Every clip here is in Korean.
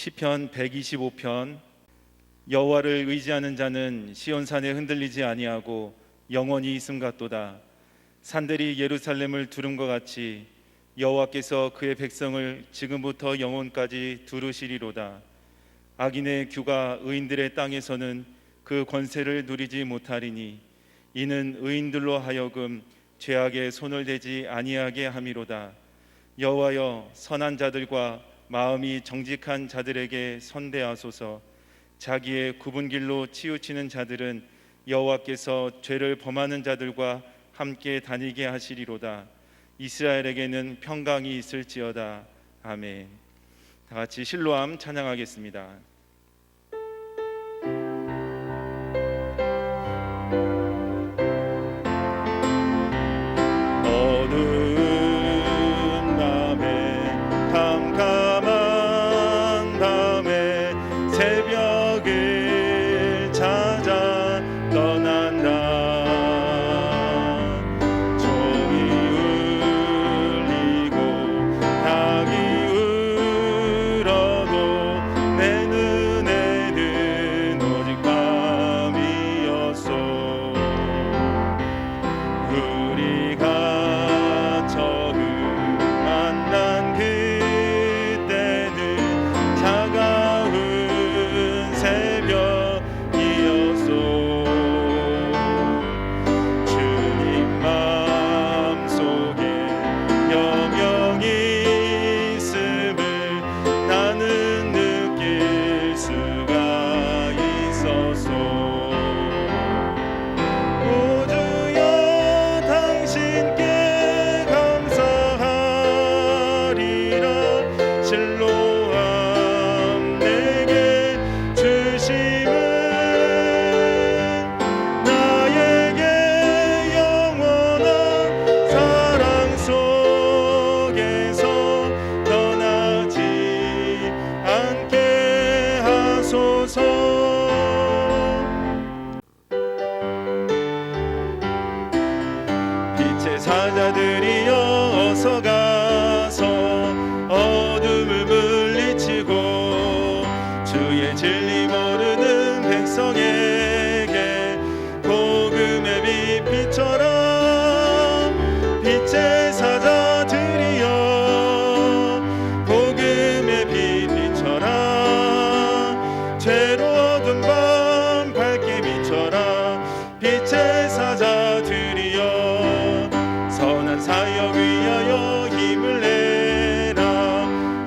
시편 125편. 여호와를 의지하는 자는 시온산에 흔들리지 아니하고 영원히 있음 같도다. 산들이 예루살렘을 두름과 같이 여호와께서 그의 백성을 지금부터 영원까지 두르시리로다. 악인의 규가 의인들의 땅에서는 그 권세를 누리지 못하리니 이는 의인들로 하여금 죄악에 손을 대지 아니하게 함이로다. 여호와여, 선한 자들과 마음이 정직한 자들에게 선대하소서. 자기의 굽은 길로 치우치는 자들은 여호와께서 죄를 범하는 자들과 함께 다니게 하시리로다. 이스라엘에게는 평강이 있을지어다. 아멘. 다 같이 실로암 찬양하겠습니다. 어두운 밤에 캄캄한 밤에 새벽을 찾아 떠난다. 종이 울리고 닭이 울어도 내 눈에는 오직 밤이었소. 우리가 처음 만난 그때는 차가운 새벽이었소. 주님 마음속에 여명이 있음을 나는 느낄 수가 있었소. 우주여, 당신께 감사하리라. 실로암 내게 주심은 나에게 영원한 사랑 속에서 떠나지 않게 하소서. 빛의 사자들이여, 어서 가서 어둠을 물리치고 주의 진리 모르는 백성에게 복음의 빛 비춰라. 빛의 사자들이여, 복음의 빛 비춰라. 죄로 어두운 밤 밝게 비춰라. 빛의 사자들이여, 선한 사역 위하여 힘을 내라.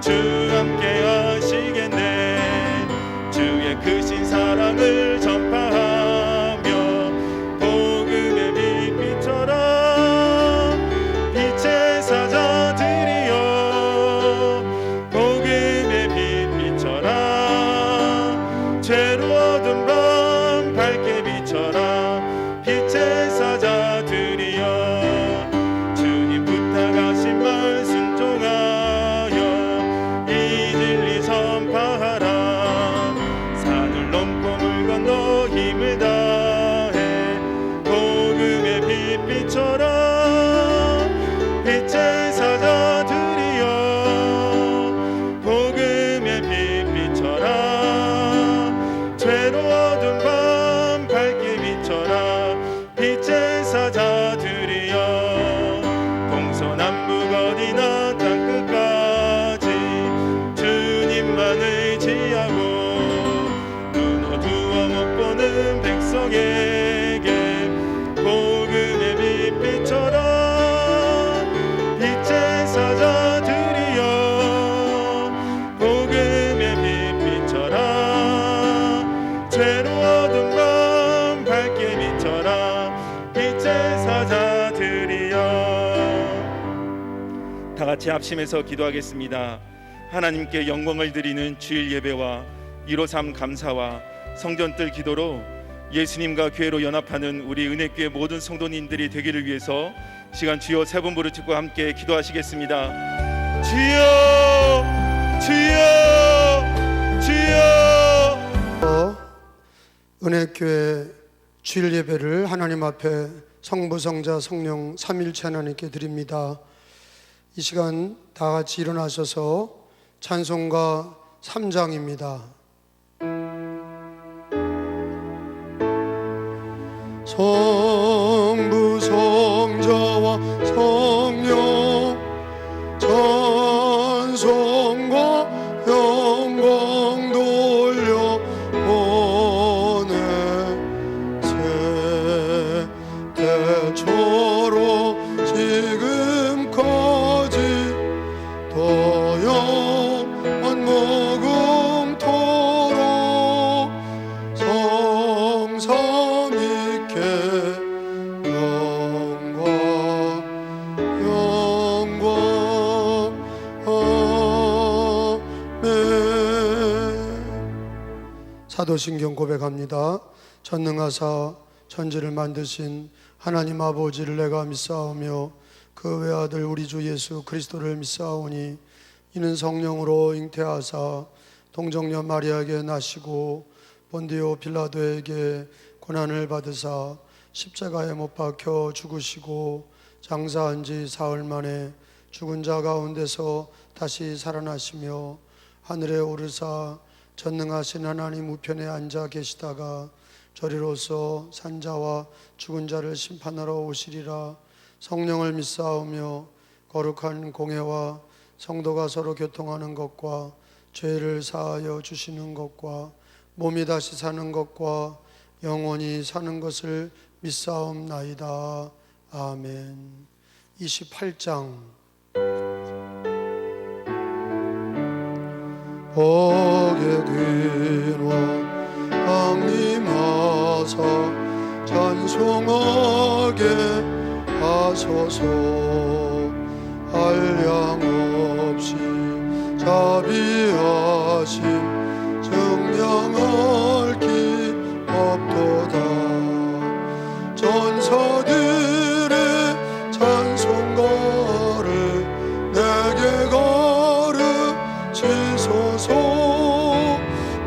주 함께 하시겠네. 주의 크신 사랑을 전파하며 복음의 빛 비춰라. 빛의 사자들이여, 복음의 빛 비춰라. 죄로 어두운 밤 밝게 비춰라. 빛의 사자들이여, 주님 부탁하신 말 순종하여 이 진리 전파하라. 산을 넘고 물 건너 힘을 다해 복음의 빛 비춰라. 빛의 사자들이여, 복음의 빛 비춰라. 죄로 어두운 밤 밝게 비춰라. 빛의 사자들이여, 동서남북 어디나 땅끝까지 주님만 의지하고 눈 어두워 못 보는 백성에게 복음의 빛 비춰라. 빛의 사자들이여, 복음의 빛 비춰라. 죄로 어두운 밤 밝게 비춰라. 빛의 사자들이여. 다 같이 합심해서 기도하겠습니다. 하나님께 영광을 드리는 주일 예배와 153 감사와 성전뜰 기도로 예수님과 교회로 연합하는 우리 은혜교회 모든 성도님들이 되기를 위해서 시간 주여 세 번 부르짖고 함께 기도하시겠습니다. 주여, 주여, 주여. 은혜교회 주일 예배를 하나님 앞에 성부, 성자, 성령 삼일체 하나님께 드립니다. 이 시간 다 같이 일어나셔서 찬송가 3장입니다. 성부 성자와 성령 찬송과 영광 돌려 보내 세대초로 지금까지 더 영원 무궁토록 성삼 있게 영광 아멘. 사도신경 고백합니다. 전능하사 천지를 만드신 하나님 아버지를 내가 믿사오며 그 외아들 우리 주 예수 그리스도를 믿사오니 이는 성령으로 잉태하사 동정녀 마리아에게 나시고 본디오 빌라도에게 고난을 받으사 십자가에 못 박혀 죽으시고 장사한 지 사흘 만에 죽은 자 가운데서 다시 살아나시며 하늘에 오르사 전능하신 하나님 우편에 앉아 계시다가 저리로서 산자와 죽은 자를 심판하러 오시리라. 성령을 믿사오며 거룩한 공회와 성도가 서로 교통하는 것과 죄를 사하여 주시는 것과 몸이 다시 사는 것과 영원히 사는 것을 믿사옵나이다. 아멘. 28장. 복의 근원 강림하사 찬송하게 하소서. 한량없이 자비하심 증량할 기 없도다. 전사들의 찬송가를 내게 가르치소서.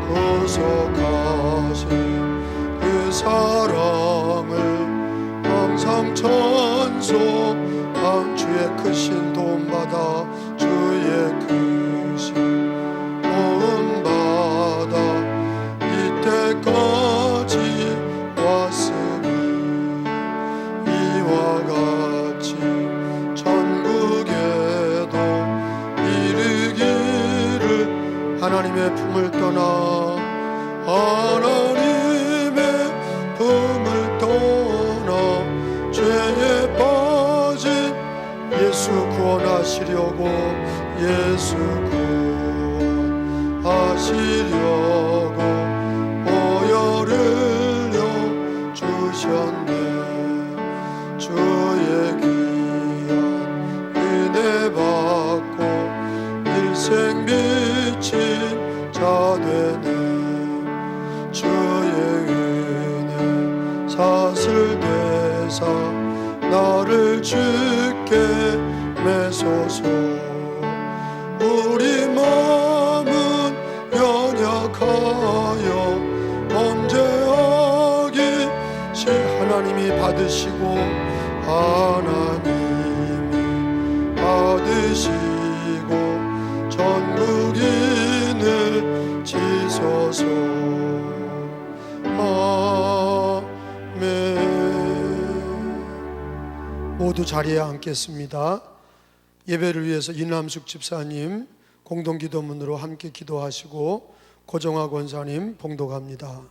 구속하신 그 사랑을 항상 찬송한 주의 크신 도움받아 주의 크신 도움받아 이때까지 왔으니 이와 같이 천국에도 이르기를. 하나님의 품을 떠나 하나님의 품을 떠나 죄에 빠진 예수 구원하시려고 예수 구원하시려고 보혈을 주셨네. 주의 귀한 은혜 받고 일생 미친 자 되네. 주의 은혜 사슬 대사 나를 주께 매소서. 우리 마음은 연약하여 범죄하기 시 하나님이 받으시고 하나님이 받으시고 전국인을 지소서. 아멘. 모두 자리에 앉겠습니다. 예배를 위해서 이남숙 집사님 공동기도문으로 함께 기도하시고 고정화 권사님 봉독합니다.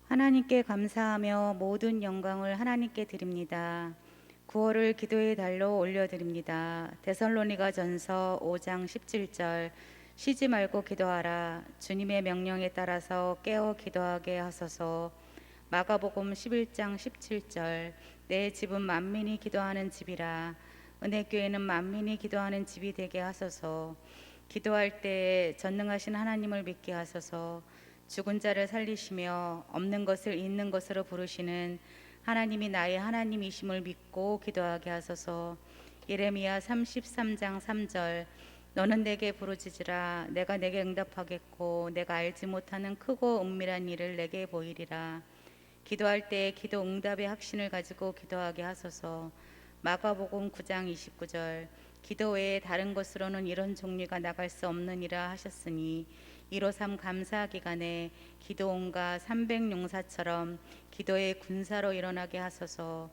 하나님께 감사하며 모든 영광을 하나님께 드립니다. 구호를 기도의 달로 올려드립니다. 데살로니가전서 5장 17절 쉬지 말고 기도하라. 주님의 명령에 따라서 깨어 기도하게 하소서. 마가복음 11장 17절 내 집은 만민이 기도하는 집이라. 은혜교회는 만민이 기도하는 집이 되게 하소서. 기도할 때에 전능하신 하나님을 믿게 하소서. 죽은 자를 살리시며 없는 것을 있는 것으로 부르시는 하나님이 나의 하나님이심을 믿고 기도하게 하소서. 예레미야 33장 3절 너는 내게 부르짖으라. 내가 내게 응답하겠고 내가 알지 못하는 크고 은밀한 일을 내게 보이리라. 기도할 때 기도 응답의 확신을 가지고 기도하게 하소서. 마가복음 9장 29절 기도 외에 다른 것으로는 이런 종류가 나갈 수 없느니라 하셨으니 153 감사 기간에 기도원과 300용사처럼 기도의 군사로 일어나게 하소서.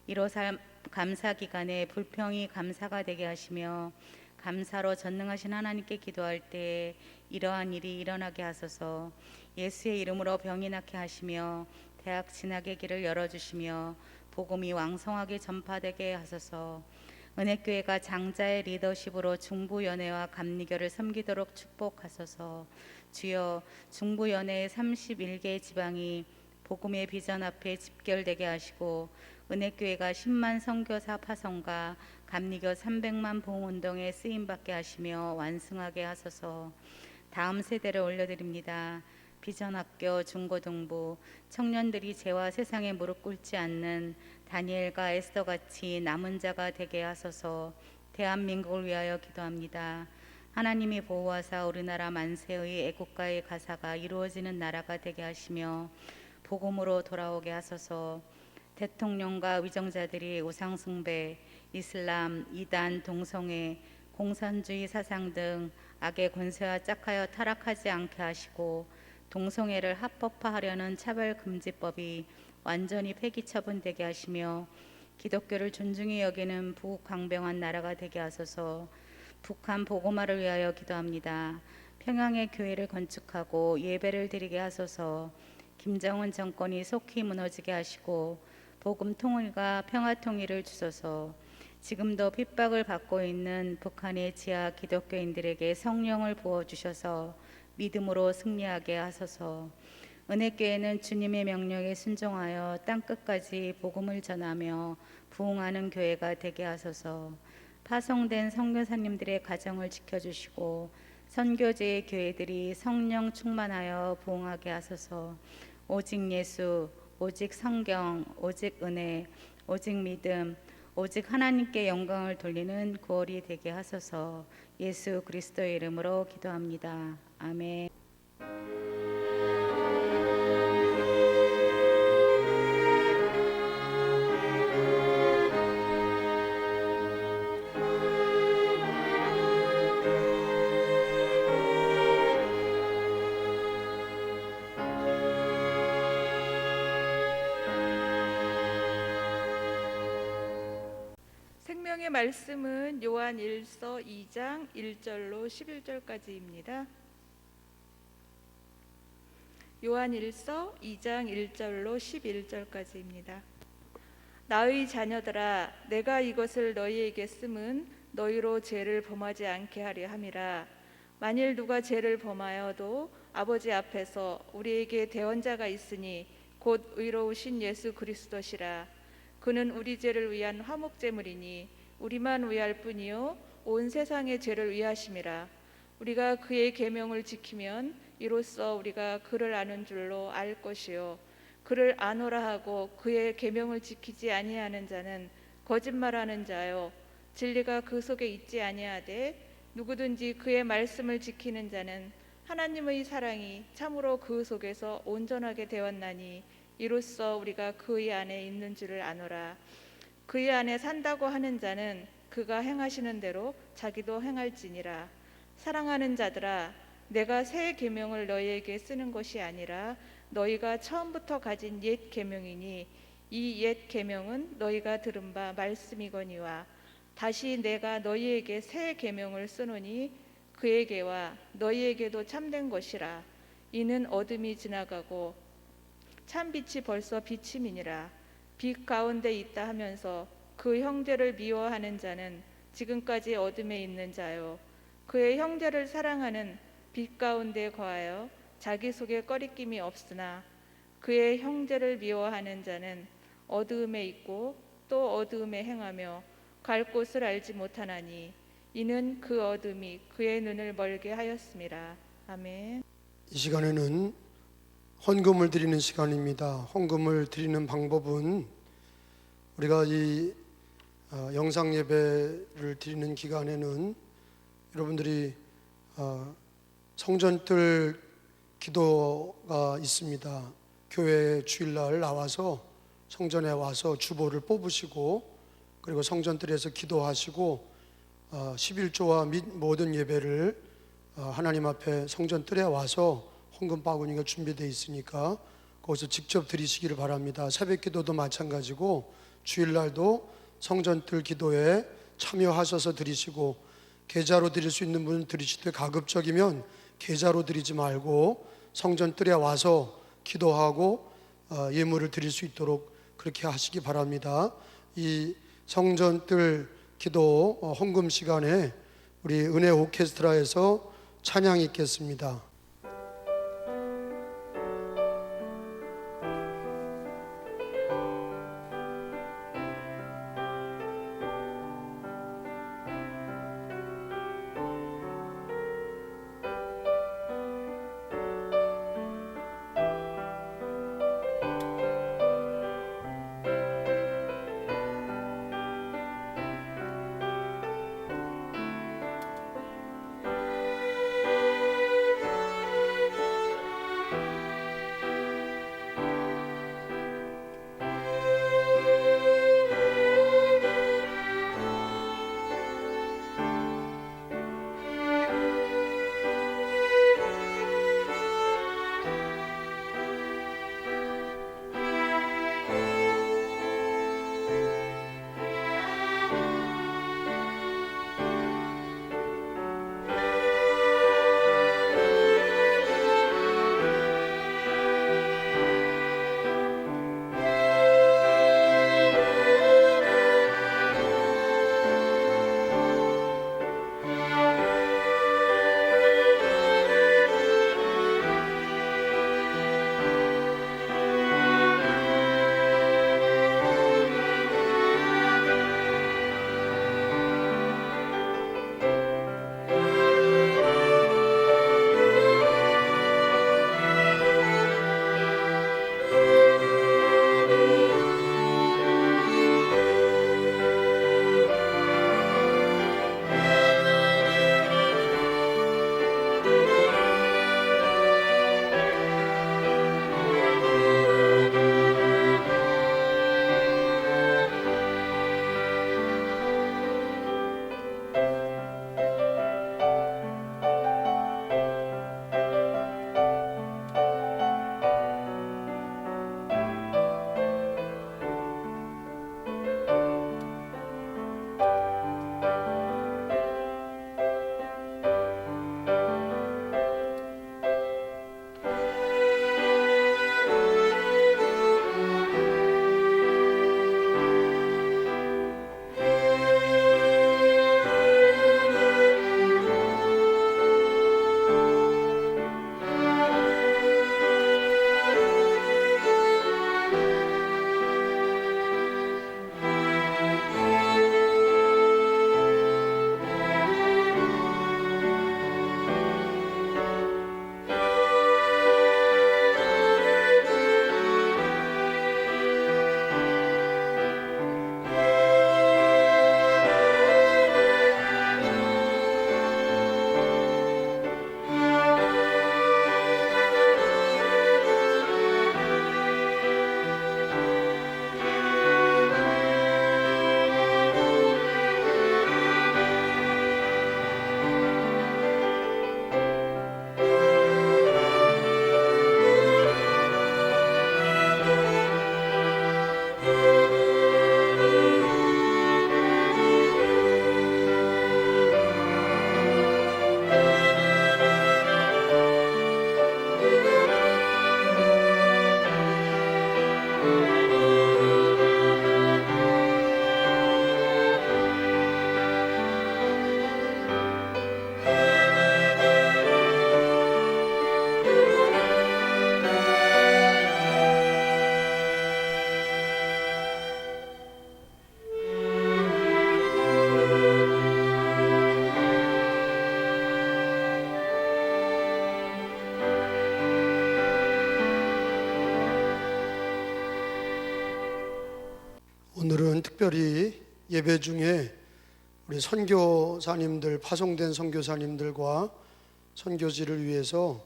153 감사 기간에 불평이 감사가 되게 하시며 감사로 전능하신 하나님께 기도할 때에 이러한 일이 일어나게 하소서. 예수의 이름으로 병이 낫게 하시며 대학 진학의 길을 열어주시며 복음이 왕성하게 전파되게 하소서. 은혜교회가 장자의 리더십으로 중부연회와 감리교를 섬기도록 축복하소서. 주여, 중부연회의 31개 지방이 복음의 비전 앞에 집결되게 하시고 은혜교회가 10만 선교사 파송과 감리교 300만 부흥운동에 쓰임받게 하시며 완승하게 하소서. 다음 세대를 올려드립니다. 비전학교 중고등부 청년들이 죄와 세상에 무릎 꿇지 않는 다니엘과 에스더같이 남은 자가 되게 하소서. 대한민국을 위하여 기도합니다. 하나님이 보호하사 우리나라 만세의 애국가의 가사가 이루어지는 나라가 되게 하시며 복음으로 돌아오게 하소서. 대통령과 위정자들이 우상숭배, 이슬람, 이단, 동성애, 공산주의 사상 등 악의 권세와 짝하여 타락하지 않게 하시고 동성애를 합법화하려는 차별금지법이 완전히 폐기 처분되게 하시며 기독교를 존중히 여기는 부강병한 나라가 되게 하소서. 북한 복음화를 위하여 기도합니다. 평양의 교회를 건축하고 예배를 드리게 하소서. 김정은 정권이 속히 무너지게 하시고 복음 통일과 평화 통일을 주소서. 지금도 핍박을 받고 있는 북한의 지하 기독교인들에게 성령을 부어주셔서 믿음으로 승리하게 하소서. 은혜교회는 주님의 명령에 순종하여 땅끝까지 복음을 전하며 부흥하는 교회가 되게 하소서. 파송된 선교사님들의 가정을 지켜주시고 선교제의 교회들이 성령 충만하여 부흥하게 하소서. 오직 예수, 오직 성경, 오직 은혜, 오직 믿음, 오직 하나님께 영광을 돌리는 9월이 되게 하소서. 예수 그리스도의 이름으로 기도합니다. 아멘. 생명의 말씀은 요한 1서 2장 1절로 11절까지입니다. 요한 1서 2장 1절로 11절까지입니다. 나의 자녀들아, 내가 이것을 너희에게 쓰면 너희로 죄를 범하지 않게 하려 함이라. 만일 누가 죄를 범하여도 아버지 앞에서 우리에게 대언자가 있으니 곧 의로우신 예수 그리스도시라. 그는 우리 죄를 위한 화목제물이니 우리만 위할 뿐이요 온 세상의 죄를 위하심이라. 우리가 그의 계명을 지키면 이로써 우리가 그를 아는 줄로 알 것이요 그를 아노라 하고 그의 계명을 지키지 아니하는 자는 거짓말하는 자요 진리가 그 속에 있지 아니하되 누구든지 그의 말씀을 지키는 자는 하나님의 사랑이 참으로 그 속에서 온전하게 되었나니 이로써 우리가 그의 안에 있는 줄을 아노라. 그의 안에 산다고 하는 자는 그가 행하시는 대로 자기도 행할지니라. 사랑하는 자들아, 내가 새 계명을 너희에게 쓰는 것이 아니라 너희가 처음부터 가진 옛 계명이니 이 옛 계명은 너희가 들은 바 말씀이거니와 다시 내가 너희에게 새 계명을 쓰노니 그에게와 너희에게도 참된 것이라. 이는 어둠이 지나가고 참 빛이 벌써 비침이니라. 빛 가운데 있다 하면서 그 형제를 미워하는 자는 지금까지 어둠에 있는 자요 그의 형제를 사랑하는 빛 가운데 거하여 자기 속에 꺼리낌이 없으나 그의 형제를 미워하는 자는 어두움에 있고 또 어두움에 행하며 갈 곳을 알지 못하나니 이는 그 어둠이 그의 눈을 멀게 하였음이라. 아멘. 이 시간에는 헌금을 드리는 시간입니다. 헌금을 드리는 방법은 우리가 이 영상 예배를 드리는 기간에는 여러분들이 성전뜰 기도가 있습니다. 교회 주일날 나와서 성전에 와서 주보를 뽑으시고 그리고 성전뜰에서 기도하시고 11조와 및 모든 예배를 하나님 앞에 성전 뜰에 와서 헌금 바구니가 준비되어 있으니까 거기서 직접 드리시기를 바랍니다. 새벽 기도도 마찬가지고 주일날도 성전 뜰 기도에 참여하셔서 드리시고, 계좌로 드릴 수 있는 분은 드리시되 가급적이면 계좌로 드리지 말고 성전 뜰에 와서 기도하고 예물을 드릴 수 있도록 그렇게 하시기 바랍니다. 이 성전 뜰 기도 헌금 시간에 우리 은혜 오케스트라에서 찬양이 있겠습니다. 오늘은 특별히 예배 중에 우리 선교사님들, 파송된 선교사님들과 선교지를 위해서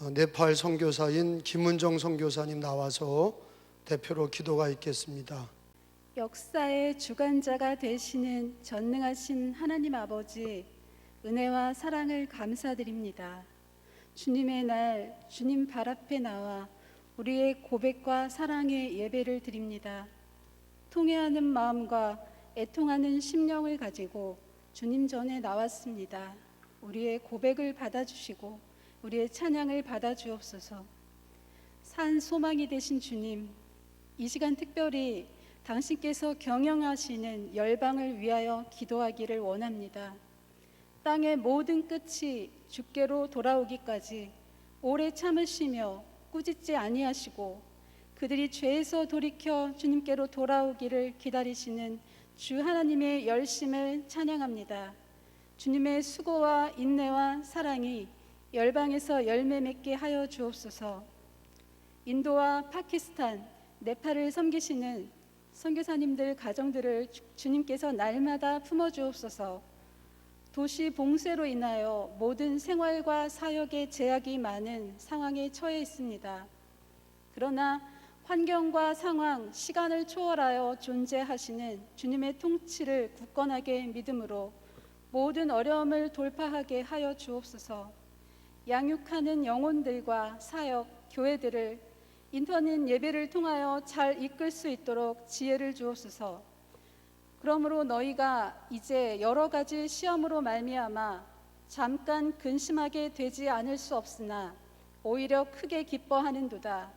네팔 선교사인 김은정 선교사님 나와서 대표로 기도가 있겠습니다. 역사의 주관자가 되시는 전능하신 하나님 아버지, 은혜와 사랑을 감사드립니다. 주님의 날, 주님 발 앞에 나와 우리의 고백과 사랑의 예배를 드립니다. 통회하는 마음과 애통하는 심령을 가지고 주님 전에 나왔습니다. 우리의 고백을 받아주시고 우리의 찬양을 받아주옵소서. 산 소망이 되신 주님, 이 시간 특별히 당신께서 경영하시는 열방을 위하여 기도하기를 원합니다. 땅의 모든 끝이 주께로 돌아오기까지 오래 참으시며 꾸짖지 아니하시고 그들이 죄에서 돌이켜 주님께로 돌아오기를 기다리시는 주 하나님의 열심을 찬양합니다. 주님의 수고와 인내와 사랑이 열방에서 열매 맺게 하여 주옵소서. 인도와 파키스탄, 네팔을 섬기시는 선교사님들 가정들을 주님께서 날마다 품어주옵소서. 도시 봉쇄로 인하여 모든 생활과 사역에 제약이 많은 상황에 처해 있습니다. 그러나 환경과 상황, 시간을 초월하여 존재하시는 주님의 통치를 굳건하게 믿음으로 모든 어려움을 돌파하게 하여 주옵소서. 양육하는 영혼들과 사역, 교회들을 인터넷 예배를 통하여 잘 이끌 수 있도록 지혜를 주옵소서. 그러므로 너희가 이제 여러 가지 시험으로 말미암아 잠깐 근심하게 되지 않을 수 없으나 오히려 크게 기뻐하는도다.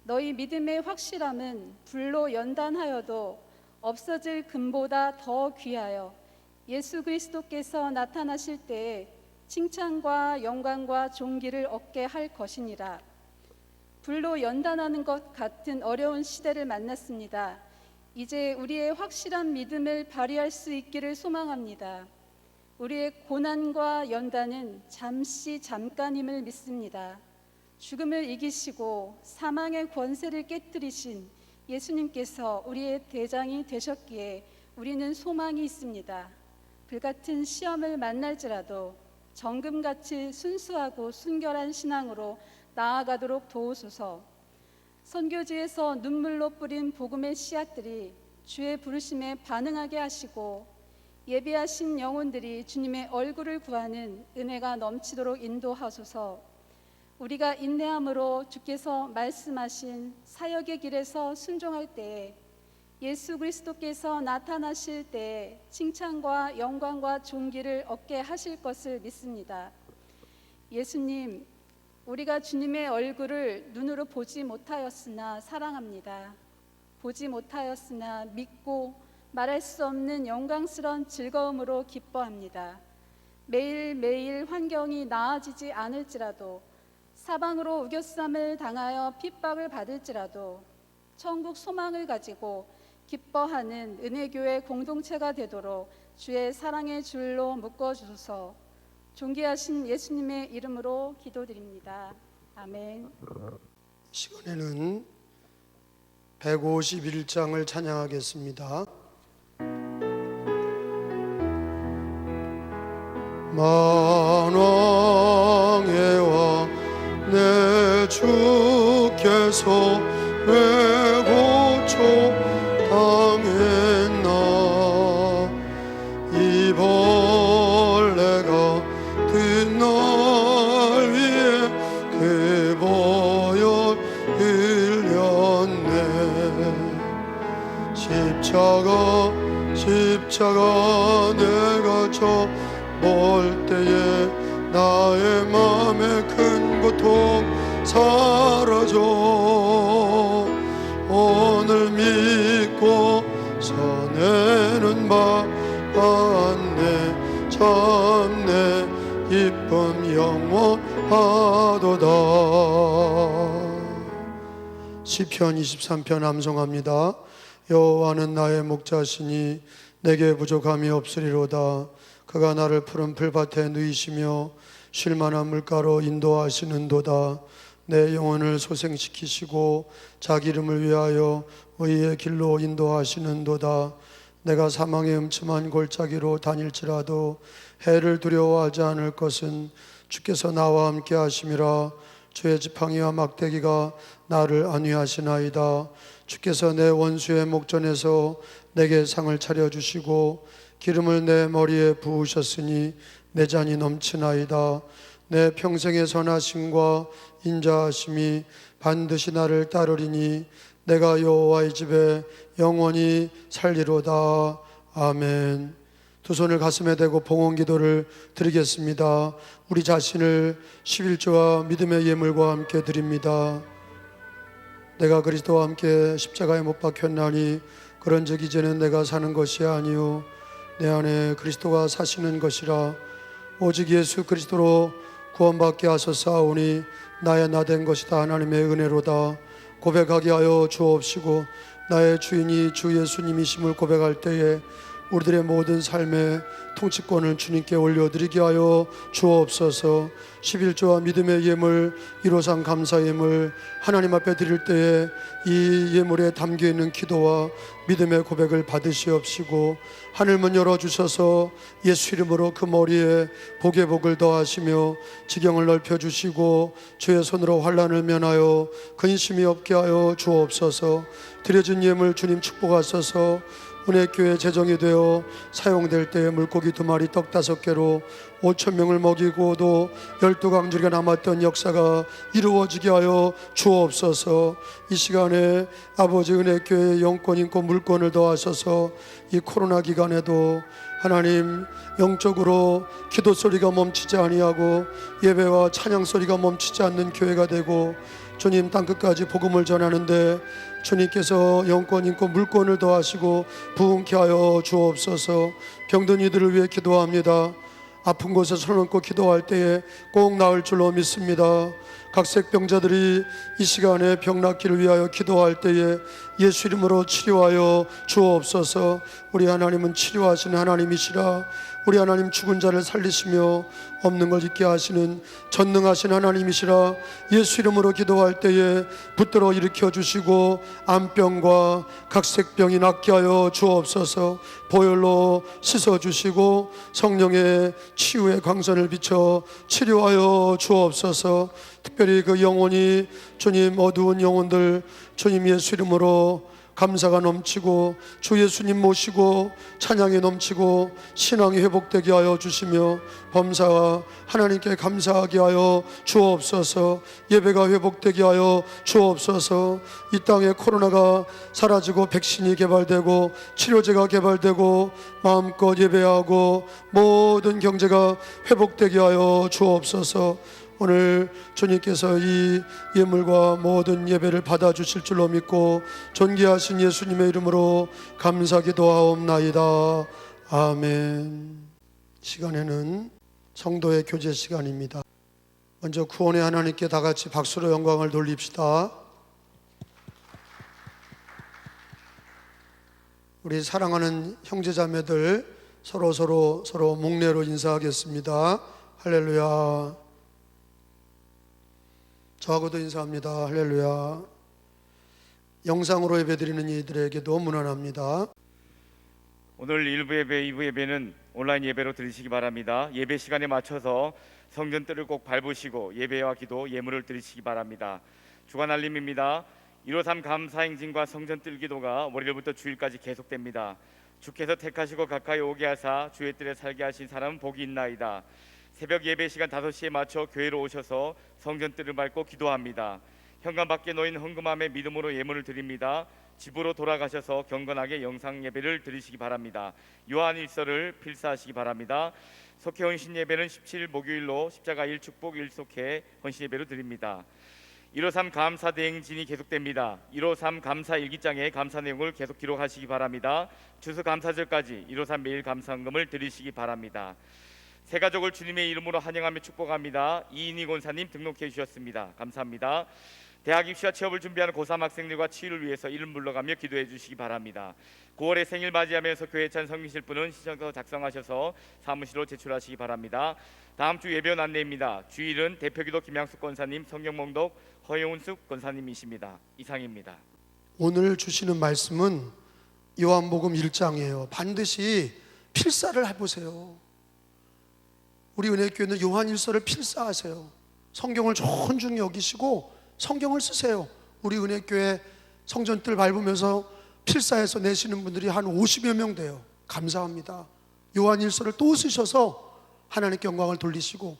너희 믿음의 확실함은 불로 연단하여도 없어질 금보다 더 귀하여 예수 그리스도께서 나타나실 때에 칭찬과 영광과 존귀를 얻게 할 것이니라. 불로 연단하는 것 같은 어려운 시대를 만났습니다. 이제 우리의 확실한 믿음을 발휘할 수 있기를 소망합니다. 우리의 고난과 연단은 잠깐임을 믿습니다. 죽음을 이기시고 사망의 권세를 깨뜨리신 예수님께서 우리의 대장이 되셨기에 우리는 소망이 있습니다. 불같은 시험을 만날지라도 정금같이 순수하고 순결한 신앙으로 나아가도록 도우소서. 선교지에서 눈물로 뿌린 복음의 씨앗들이 주의 부르심에 반응하게 하시고 예비하신 영혼들이 주님의 얼굴을 구하는 은혜가 넘치도록 인도하소서. 우리가 인내함으로 주께서 말씀하신 사역의 길에서 순종할 때에 예수 그리스도께서 나타나실 때에 칭찬과 영광과 존귀를 얻게 하실 것을 믿습니다. 예수님, 우리가 주님의 얼굴을 눈으로 보지 못하였으나 사랑합니다. 보지 못하였으나 믿고 말할 수 없는 영광스러운 즐거움으로 기뻐합니다. 매일매일 환경이 나아지지 않을지라도 사방으로 우겨쌈을 당하여 핍박을 받을지라도 천국 소망을 가지고 기뻐하는 은혜교회 공동체가 되도록 주의 사랑의 줄로 묶어주소서. 존귀하신 예수님의 이름으로 기도드립니다. 아멘. 시간에는 151장을 찬양하겠습니다. 만왕의 왕 내 주께서 왜 고초 당했나. 이 벌레가 든 날 위에 그 보혈 흘렸네. 십자가 내가 져 볼 때에 나의 맘에 큰 고통 사라져. 오늘 믿고 서내는 바았네. 참내 기쁨 영원하도다. 시편 23편 암송합니다. 여호와는 나의 목자시니 내게 부족함이 없으리로다. 그가 나를 푸른 풀밭에 누이시며 쉴만한 물가로 인도하시는도다. 내 영혼을 소생시키시고 자기 이름을 위하여 의의 길로 인도하시는도다. 내가 사망의 음침한 골짜기로 다닐지라도 해를 두려워하지 않을 것은 주께서 나와 함께 하심이라. 주의 지팡이와 막대기가 나를 안위하시나이다. 주께서 내 원수의 목전에서 내게 상을 차려주시고 기름을 내 머리에 부으셨으니 내 잔이 넘치나이다. 내 평생의 선하심과 인자하심이 반드시 나를 따르리니 내가 여호와의 집에 영원히 살리로다. 아멘. 두 손을 가슴에 대고 봉헌 기도를 드리겠습니다. 우리 자신을 11조와 믿음의 예물과 함께 드립니다. 내가 그리스도와 함께 십자가에 못 박혔나니 그런즉 이제는 내가 사는 것이 아니요 내 안에 그리스도가 사시는 것이라. 오직 예수 그리스도로 구원받게 하소서하오니 나의 나 된 것이다 하나님의 은혜로다. 고백하게 하여 주옵시고 나의 주인이 주 예수님이심을 고백할 때에 우리들의 모든 삶의 통치권을 주님께 올려드리게 하여 주옵소서. 11조와 믿음의 예물 1호상 감사 예물 하나님 앞에 드릴 때에 이 예물에 담겨있는 기도와 믿음의 고백을 받으시옵시고 하늘문 열어주셔서 예수 이름으로 그 머리에 복의 복을 더하시며 지경을 넓혀주시고 주의 손으로 환난을 면하여 근심이 없게 하여 주옵소서. 드려진 예물 주님 축복하소서. 은혜교회 재정이 되어 사용될 때에 물고기 2마리 떡 5개로 5,000명을 먹이고도 12강줄기가 남았던 역사가 이루어지게 하여 주옵소서. 이 시간에 아버지 은혜교회의 영권 인권 물권을 더하셔서 이 코로나 기간에도 하나님 영적으로 기도 소리가 멈추지 아니하고 예배와 찬양 소리가 멈추지 않는 교회가 되고 주님 땅끝까지 복음을 전하는데 주님께서 영권 인권 물권을 더하시고 부흥케 하여 주옵소서. 병든 이들을 위해 기도합니다. 아픈 곳에 손 얹고 기도할 때에 꼭 나을 줄로 믿습니다. 각색병자들이 이 시간에 병 낫기를 위하여 기도할 때에 예수 이름으로 치료하여 주옵소서. 우리 하나님은 치료하시는 하나님이시라. 우리 하나님 죽은 자를 살리시며 없는 걸 있게 하시는 전능하신 하나님이시라. 예수 이름으로 기도할 때에 붙들어 일으켜 주시고 암병과 각색병이 낫게 하여 주옵소서. 보혈로 씻어 주시고 성령의 치유의 광선을 비춰 치료하여 주옵소서. 특별히 그 영혼이 주님 어두운 영혼들 주님 예수 이름으로 감사가 넘치고 주 예수님 모시고 찬양이 넘치고 신앙이 회복되게 하여 주시며 범사와 하나님께 감사하게 하여 주옵소서. 예배가 회복되게 하여 주옵소서. 이 땅에 코로나가 사라지고 백신이 개발되고 치료제가 개발되고 마음껏 예배하고 모든 경제가 회복되게 하여 주옵소서. 오늘 주님께서 이 예물과 모든 예배를 받아주실 줄로 믿고 존귀하신 예수님의 이름으로 감사기도하옵나이다. 아멘. 시간에는 성도의 교제 시간입니다. 먼저 구원의 하나님께 다 같이 박수로 영광을 돌립시다. 우리 사랑하는 형제자매들 서로 목례로 인사하겠습니다. 할렐루야. 저하고도 인사합니다. 할렐루야. 영상으로 예배드리는 이들에게도 문안합니다. 오늘 1부 예배, 2부 예배는 온라인 예배로 드리시기 바랍니다. 예배 시간에 맞춰서 성전뜰을 꼭 밟으시고 예배와 기도, 예물을 드리시기 바랍니다. 주간 알림입니다. 153 감사행진과 성전뜰 기도가 월요일부터 주일까지 계속됩니다. 주께서 택하시고 가까이 오게 하사 주의 뜰에 살게 하신 사람은 복이 있나이다. 새벽 예배 시간 5시에 맞춰 교회로 오셔서 성전뜰을 밟고 기도합니다. 현관 밖에 놓인 헌금함에 믿음으로 예물을 드립니다. 집으로 돌아가셔서 경건하게 영상 예배를 드리시기 바랍니다. 요한일서를 필사하시기 바랍니다. 속회 헌신 예배는 17일 목요일로 십자가 1축복 1속회 헌신 예배로 드립니다. 153 감사 대행진이 계속됩니다. 153 감사 일기장에 감사 내용을 계속 기록하시기 바랍니다. 추수 감사절까지 153 매일 감사헌금을 드리시기 바랍니다. 새 가족을 주님의 이름으로 환영하며 축복합니다. 이인희 권사님 등록해 주셨습니다. 감사합니다. 대학 입시와 취업을 준비하는 고3 학생들과 치유를 위해서 이름 불러가며 기도해 주시기 바랍니다. 9월에 생일 맞이하면서 교회 찬 섬기실 분은 신청서 작성하셔서 사무실로 제출하시기 바랍니다. 다음 주 예배원 안내입니다. 주일은 대표기도 김양숙 권사님, 성경몽독 허용훈숙 권사님이십니다. 이상입니다. 오늘 주시는 말씀은 요한복음 1장이에요. 반드시 필사를 해보세요. 우리 은혜교회는 요한일서를 필사하세요. 성경을 존중히 여기시고 성경을 쓰세요. 우리 은혜교회 성전뜰 밟으면서 필사해서 내시는 분들이 한 50여 명 돼요. 감사합니다. 요한일서를 또 쓰셔서 하나님께 영광을 돌리시고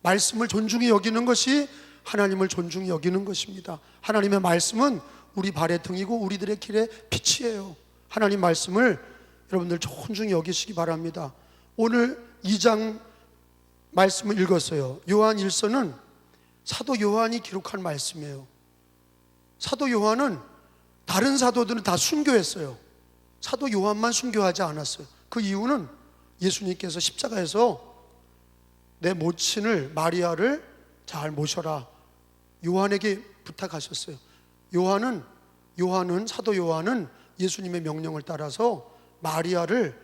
말씀을 존중히 여기는 것이 하나님을 존중히 여기는 것입니다. 하나님의 말씀은 우리 발의 등이고 우리들의 길의 빛이에요. 하나님 말씀을 여러분들 존중히 여기시기 바랍니다. 오늘 2장 말씀을 읽었어요. 요한일서는 사도 요한이 기록한 말씀이에요. 사도 요한은 다른 사도들은 다 순교했어요. 사도 요한만 순교하지 않았어요. 그 이유는 예수님께서 십자가에서 내 모친을 마리아를 잘 모셔라 요한에게 부탁하셨어요. 사도 요한은 예수님의 명령을 따라서 마리아를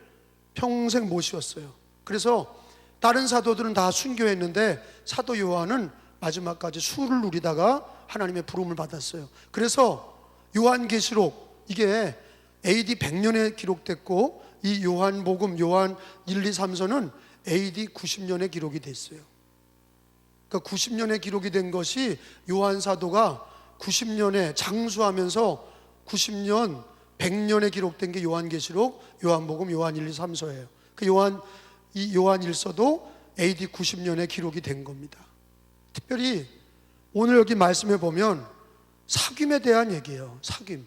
평생 모셨어요. 그래서 다른 사도들은 다 순교했는데 사도 요한은 마지막까지 수를 누리다가 하나님의 부름을 받았어요. 그래서 요한계시록 이게 AD 100년에 기록됐고 이 요한복음, 요한 1, 2, 3서는 AD 90년에 기록이 됐어요. 그러니까 90년에 기록이 된 것이 요한 사도가 90년에 장수하면서 90년, 100년에 기록된 게 요한계시록, 요한복음, 요한 1, 2, 3서예요. 그 이 요한일서도 AD 90년에 기록이 된 겁니다. 특별히 오늘 여기 말씀해 보면 사귐에 대한 얘기예요. 사귐.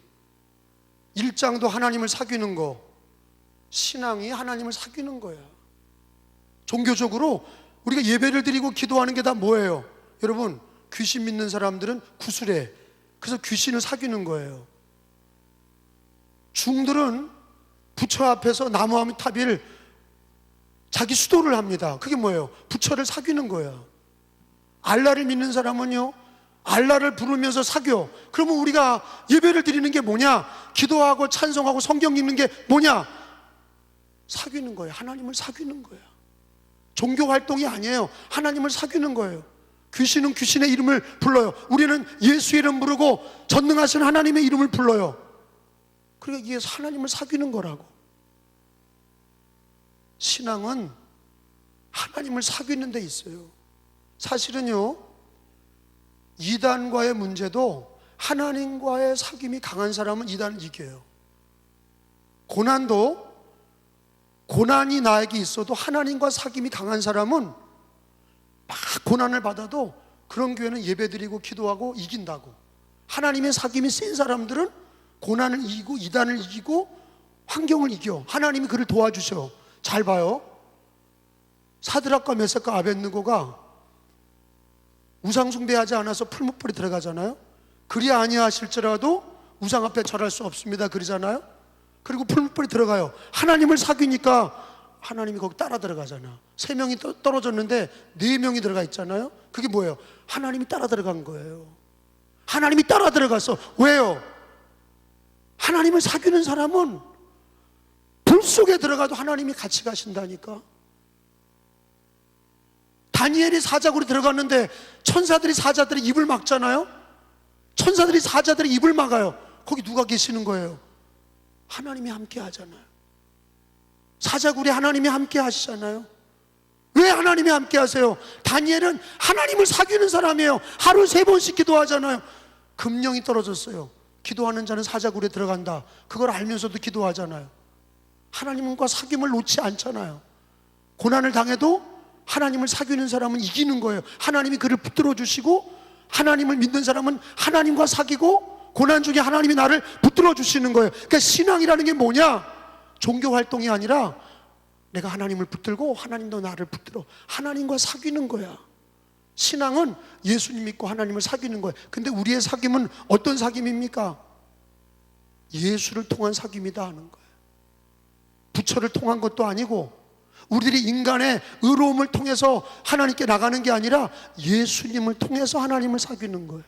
1장도 하나님을 사귀는 거, 신앙이 하나님을 사귀는 거야. 종교적으로 우리가 예배를 드리고 기도하는 게 다 뭐예요? 여러분, 귀신 믿는 사람들은 구술해. 그래서 귀신을 사귀는 거예요. 중들은 부처 앞에서 나무 아미타비를 자기 수도를 합니다. 그게 뭐예요? 부처를 사귀는 거야. 알라를 믿는 사람은요, 알라를 부르면서 사겨. 그러면 우리가 예배를 드리는 게 뭐냐? 기도하고 찬송하고 성경 읽는 게 뭐냐? 사귀는 거예요. 하나님을 사귀는 거야. 종교 활동이 아니에요. 하나님을 사귀는 거예요. 귀신은 귀신의 이름을 불러요. 우리는 예수 이름 부르고 전능하신 하나님의 이름을 불러요. 그러니까 이게 하나님을 사귀는 거라고. 신앙은 하나님을 사귀는 데 있어요. 사실은요, 이단과의 문제도 하나님과의 사귐이 강한 사람은 이단을 이겨요. 고난이 나에게 있어도 하나님과 사귐이 강한 사람은 막 고난을 받아도 그런 교회는 예배드리고 기도하고 이긴다고. 하나님의 사귐이 센 사람들은 고난을 이기고 이단을 이기고 환경을 이겨. 하나님이 그를 도와주셔. 잘 봐요. 사드락과 메삭과 아벳느고가 우상 숭배하지 않아서 풀무불에 들어가잖아요. 그리 아니하실지라도 우상 앞에 절할 수 없습니다 그러잖아요. 그리고 풀무불에 들어가요. 하나님을 사귀니까 하나님이 거기 따라 들어가잖아. 3명이 떨어졌는데 4명이 들어가 있잖아요. 그게 뭐예요? 하나님이 따라 들어간 거예요. 하나님이 따라 들어갔어. 왜요? 하나님을 사귀는 사람은 불 속에 들어가도 하나님이 같이 가신다니까. 다니엘이 사자굴에 들어갔는데 천사들이 사자들의 입을 막잖아요. 천사들이 사자들의 입을 막아요. 거기 누가 계시는 거예요? 하나님이 함께 하잖아요. 사자굴에 하나님이 함께 하시잖아요. 왜 하나님이 함께 하세요? 다니엘은 하나님을 사귀는 사람이에요. 하루 3번씩 기도하잖아요. 금령이 떨어졌어요. 기도하는 자는 사자굴에 들어간다. 그걸 알면서도 기도하잖아요. 하나님과 사귐을 놓지 않잖아요. 고난을 당해도 하나님을 사귀는 사람은 이기는 거예요. 하나님이 그를 붙들어 주시고, 하나님을 믿는 사람은 하나님과 사귀고, 고난 중에 하나님이 나를 붙들어 주시는 거예요. 그러니까 신앙이라는 게 뭐냐? 종교 활동이 아니라 내가 하나님을 붙들고 하나님도 나를 붙들어 하나님과 사귀는 거야. 신앙은 예수님 믿고 하나님을 사귀는 거예요. 근데 우리의 사귐은 어떤 사귐입니까? 예수를 통한 사귐이다 하는 거예요. 부처를 통한 것도 아니고, 우리들이 인간의 의로움을 통해서 하나님께 나가는 게 아니라 예수님을 통해서 하나님을 사귀는 거예요.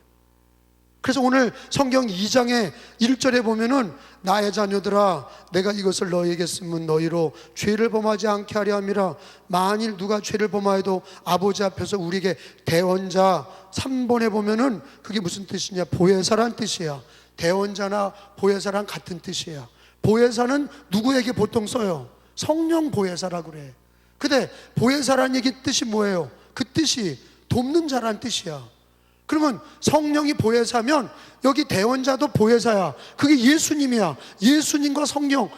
그래서 오늘 성경 2장의 1절에 보면은 나의 자녀들아 내가 이것을 너희에게 쓰면 너희로 죄를 범하지 않게 하려 함이라. 만일 누가 죄를 범하여도 아버지 앞에서 우리에게 대언자, 3번에 보면은 그게 무슨 뜻이냐? 보혜사란 뜻이야. 대언자나 보혜사랑 같은 뜻이야. 보혜사는 누구에게 보통 써요? 성령 보혜사라고 그래. 근데 보혜사란 얘기 뜻이 뭐예요? 그 뜻이 돕는 자란 뜻이야. 그러면 성령이 보혜사면 여기 대원자도 보혜사야. 그게 예수님이야. 예수님과 성령.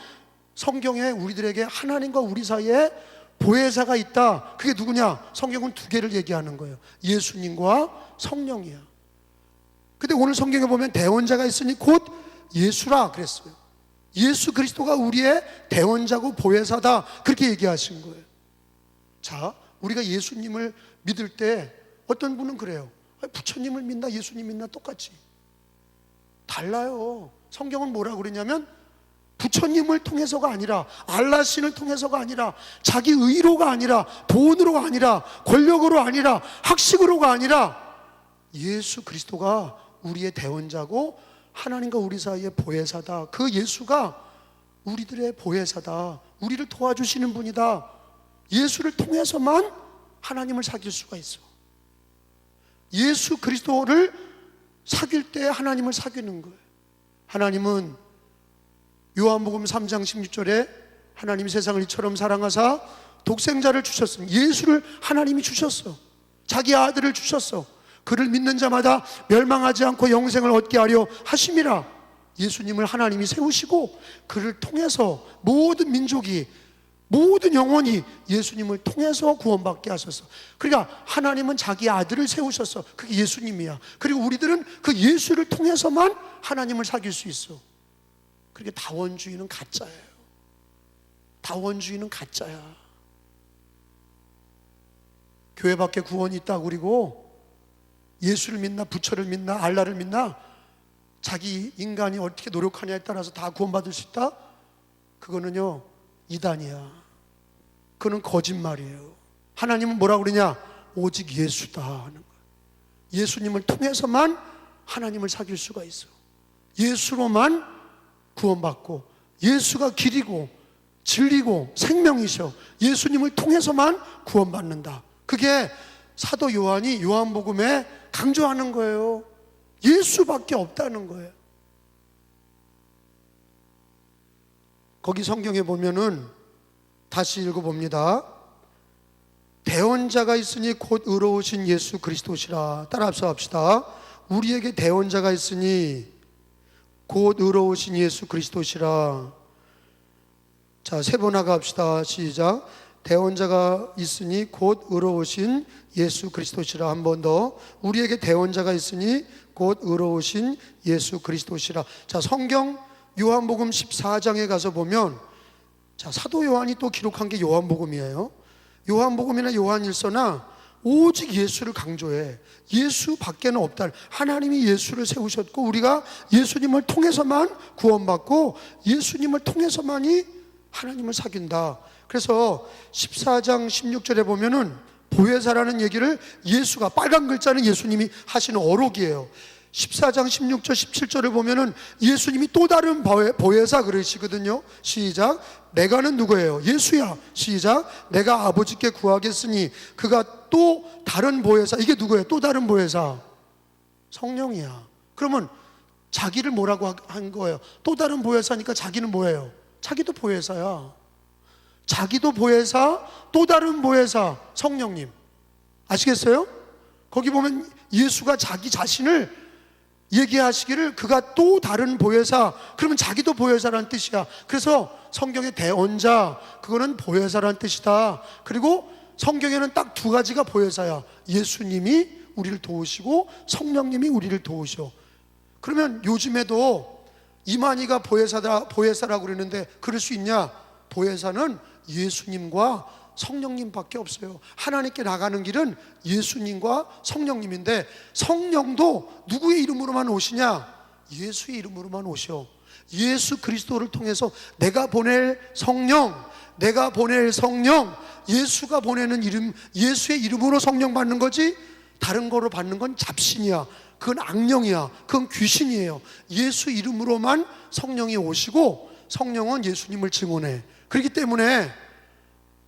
성경에 우리들에게 하나님과 우리 사이에 보혜사가 있다. 그게 누구냐? 성경은 두 개를 얘기하는 거예요. 예수님과 성령이야. 근데 오늘 성경에 보면 대원자가 있으니 곧 예수라 그랬어요. 예수 그리스도가 우리의 대원자고 보혜사다. 그렇게 얘기하신 거예요. 자, 우리가 예수님을 믿을 때 어떤 분은 그래요. 부처님을 믿나 예수님 믿나 똑같이. 달라요. 성경은 뭐라고 그러냐면 부처님을 통해서가 아니라, 알라신을 통해서가 아니라, 자기 의로가 아니라, 돈으로가 아니라, 권력으로 아니라, 학식으로가 아니라 예수 그리스도가 우리의 대원자고 하나님과 우리 사이의 보혜사다. 그 예수가 우리들의 보혜사다. 우리를 도와주시는 분이다. 예수를 통해서만 하나님을 사귈 수가 있어. 예수 그리스도를 사귈 때 하나님을 사귀는 거예요. 하나님은 요한복음 3장 16절에 하나님이 세상을 이처럼 사랑하사 독생자를 주셨음. 예수를 하나님이 주셨어. 자기 아들을 주셨어. 그를 믿는 자마다 멸망하지 않고 영생을 얻게 하려 하심이라. 예수님을 하나님이 세우시고 그를 통해서 모든 민족이, 모든 영혼이 예수님을 통해서 구원받게 하셨어. 그러니까 하나님은 자기 아들을 세우셨어. 그게 예수님이야. 그리고 우리들은 그 예수를 통해서만 하나님을 사귈 수 있어. 그러니까 다원주의는 가짜예요. 다원주의는 가짜야. 교회 밖에 구원이 있다고 그리고 예수를 믿나 부처를 믿나 알라를 믿나 자기 인간이 어떻게 노력하냐에 따라서 다 구원받을 수 있다? 그거는요 이단이야. 그거는 거짓말이에요. 하나님은 뭐라고 그러냐? 오직 예수다 하는 거야. 예수님을 통해서만 하나님을 사귈 수가 있어. 예수로만 구원받고, 예수가 길이고 진리고 생명이셔. 예수님을 통해서만 구원받는다. 그게 사도 요한이 요한복음에 강조하는 거예요. 예수밖에 없다는 거예요. 거기 성경에 보면은 다시 읽어봅니다. 대원자가 있으니 곧 의로우신 예수 그리스도시라. 따라 합시다. 우리에게 대원자가 있으니 곧 의로우신 예수 그리스도시라. 자, 세 번 하고 합시다. 시작. 대원자가 있으니 곧 의로우신 예수 그리스도시라. 한 번 더. 우리에게 대원자가 있으니 곧 의로우신 예수 그리스도시라. 자, 성경 요한복음 14장에 가서 보면, 자, 사도 요한이 또 기록한 게 요한복음이에요. 요한복음이나 요한일서나 오직 예수를 강조해. 예수 밖에는 없다. 하나님이 예수를 세우셨고 우리가 예수님을 통해서만 구원받고 예수님을 통해서만이 하나님을 사귄다. 그래서 14장 16절에 보면은 보혜사라는 얘기를 예수가, 빨간 글자는 예수님이 하시는 어록이에요. 14장 16절 17절을 보면은 예수님이 또 다른 보혜사 그러시거든요. 시작. 내가는 누구예요? 예수야. 시작. 내가 아버지께 구하겠으니 그가 또 다른 보혜사. 이게 누구예요? 또 다른 보혜사. 성령이야. 그러면 자기를 뭐라고 한 거예요? 또 다른 보혜사니까 자기는 뭐예요? 자기도 보혜사야. 자기도 보혜사, 또 다른 보혜사, 성령님. 아시겠어요? 거기 보면 예수가 자기 자신을 얘기하시기를 그가 또 다른 보혜사. 그러면 자기도 보혜사라는 뜻이야. 그래서 성경의 대원자, 그거는 보혜사라는 뜻이다. 그리고 성경에는 딱 두 가지가 보혜사야. 예수님이 우리를 도우시고 성령님이 우리를 도우셔. 그러면 요즘에도 이만희가 보혜사라고 그러는데 그럴 수 있냐? 보혜사는 예수님과 성령님밖에 없어요. 하나님께 나가는 길은 예수님과 성령님인데, 성령도 누구의 이름으로만 오시냐? 예수의 이름으로만 오셔. 예수 그리스도를 통해서 내가 보낼 성령, 내가 보낼 성령, 예수가 보내는 이름, 예수의 이름으로 성령 받는 거지 다른 거로 받는 건 잡신이야. 그건 악령이야. 그건 귀신이에요. 예수 이름으로만 성령이 오시고 성령은 예수님을 증언해. 그렇기 때문에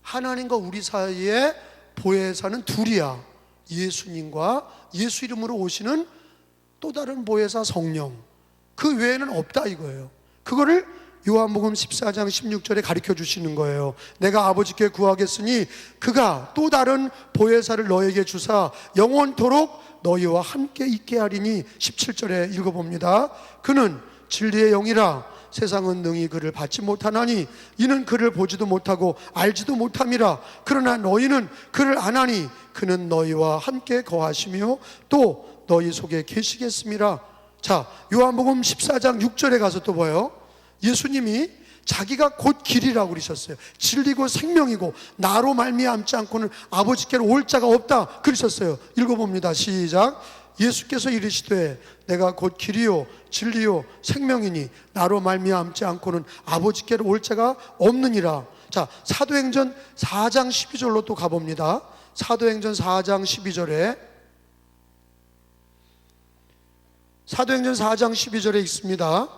하나님과 우리 사이에 보혜사는 둘이야. 예수님과 예수 이름으로 오시는 또 다른 보혜사 성령. 그 외에는 없다 이거예요. 그거를 요한복음 14장 16절에 가르쳐 주시는 거예요. 내가 아버지께 구하겠으니 그가 또 다른 보혜사를 너에게 주사 영원토록 너희와 함께 있게 하리니 17절에 읽어봅니다. 그는 진리의 영이라 세상은 능히 그를 받지 못하나니 이는 그를 보지도 못하고 알지도 못함이라. 그러나 너희는 그를 아나니 그는 너희와 함께 거하시며 또 너희 속에 계시겠음이라. 자, 요한복음 14장 6절에 가서 또 봐요. 예수님이 자기가 곧 길이라고 그러셨어요. 진리고 생명이고 나로 말미암지 않고는 아버지께로 올 자가 없다 그러셨어요. 읽어봅니다. 시작. 예수께서 이르시되 내가 곧 길이요 진리요 생명이니 나로 말미암지 않고는 아버지께로 올 자가 없느니라. 자, 사도행전 4장 12절로 또 가봅니다. 사도행전 4장 12절에 사도행전 4장 12절에 있습니다.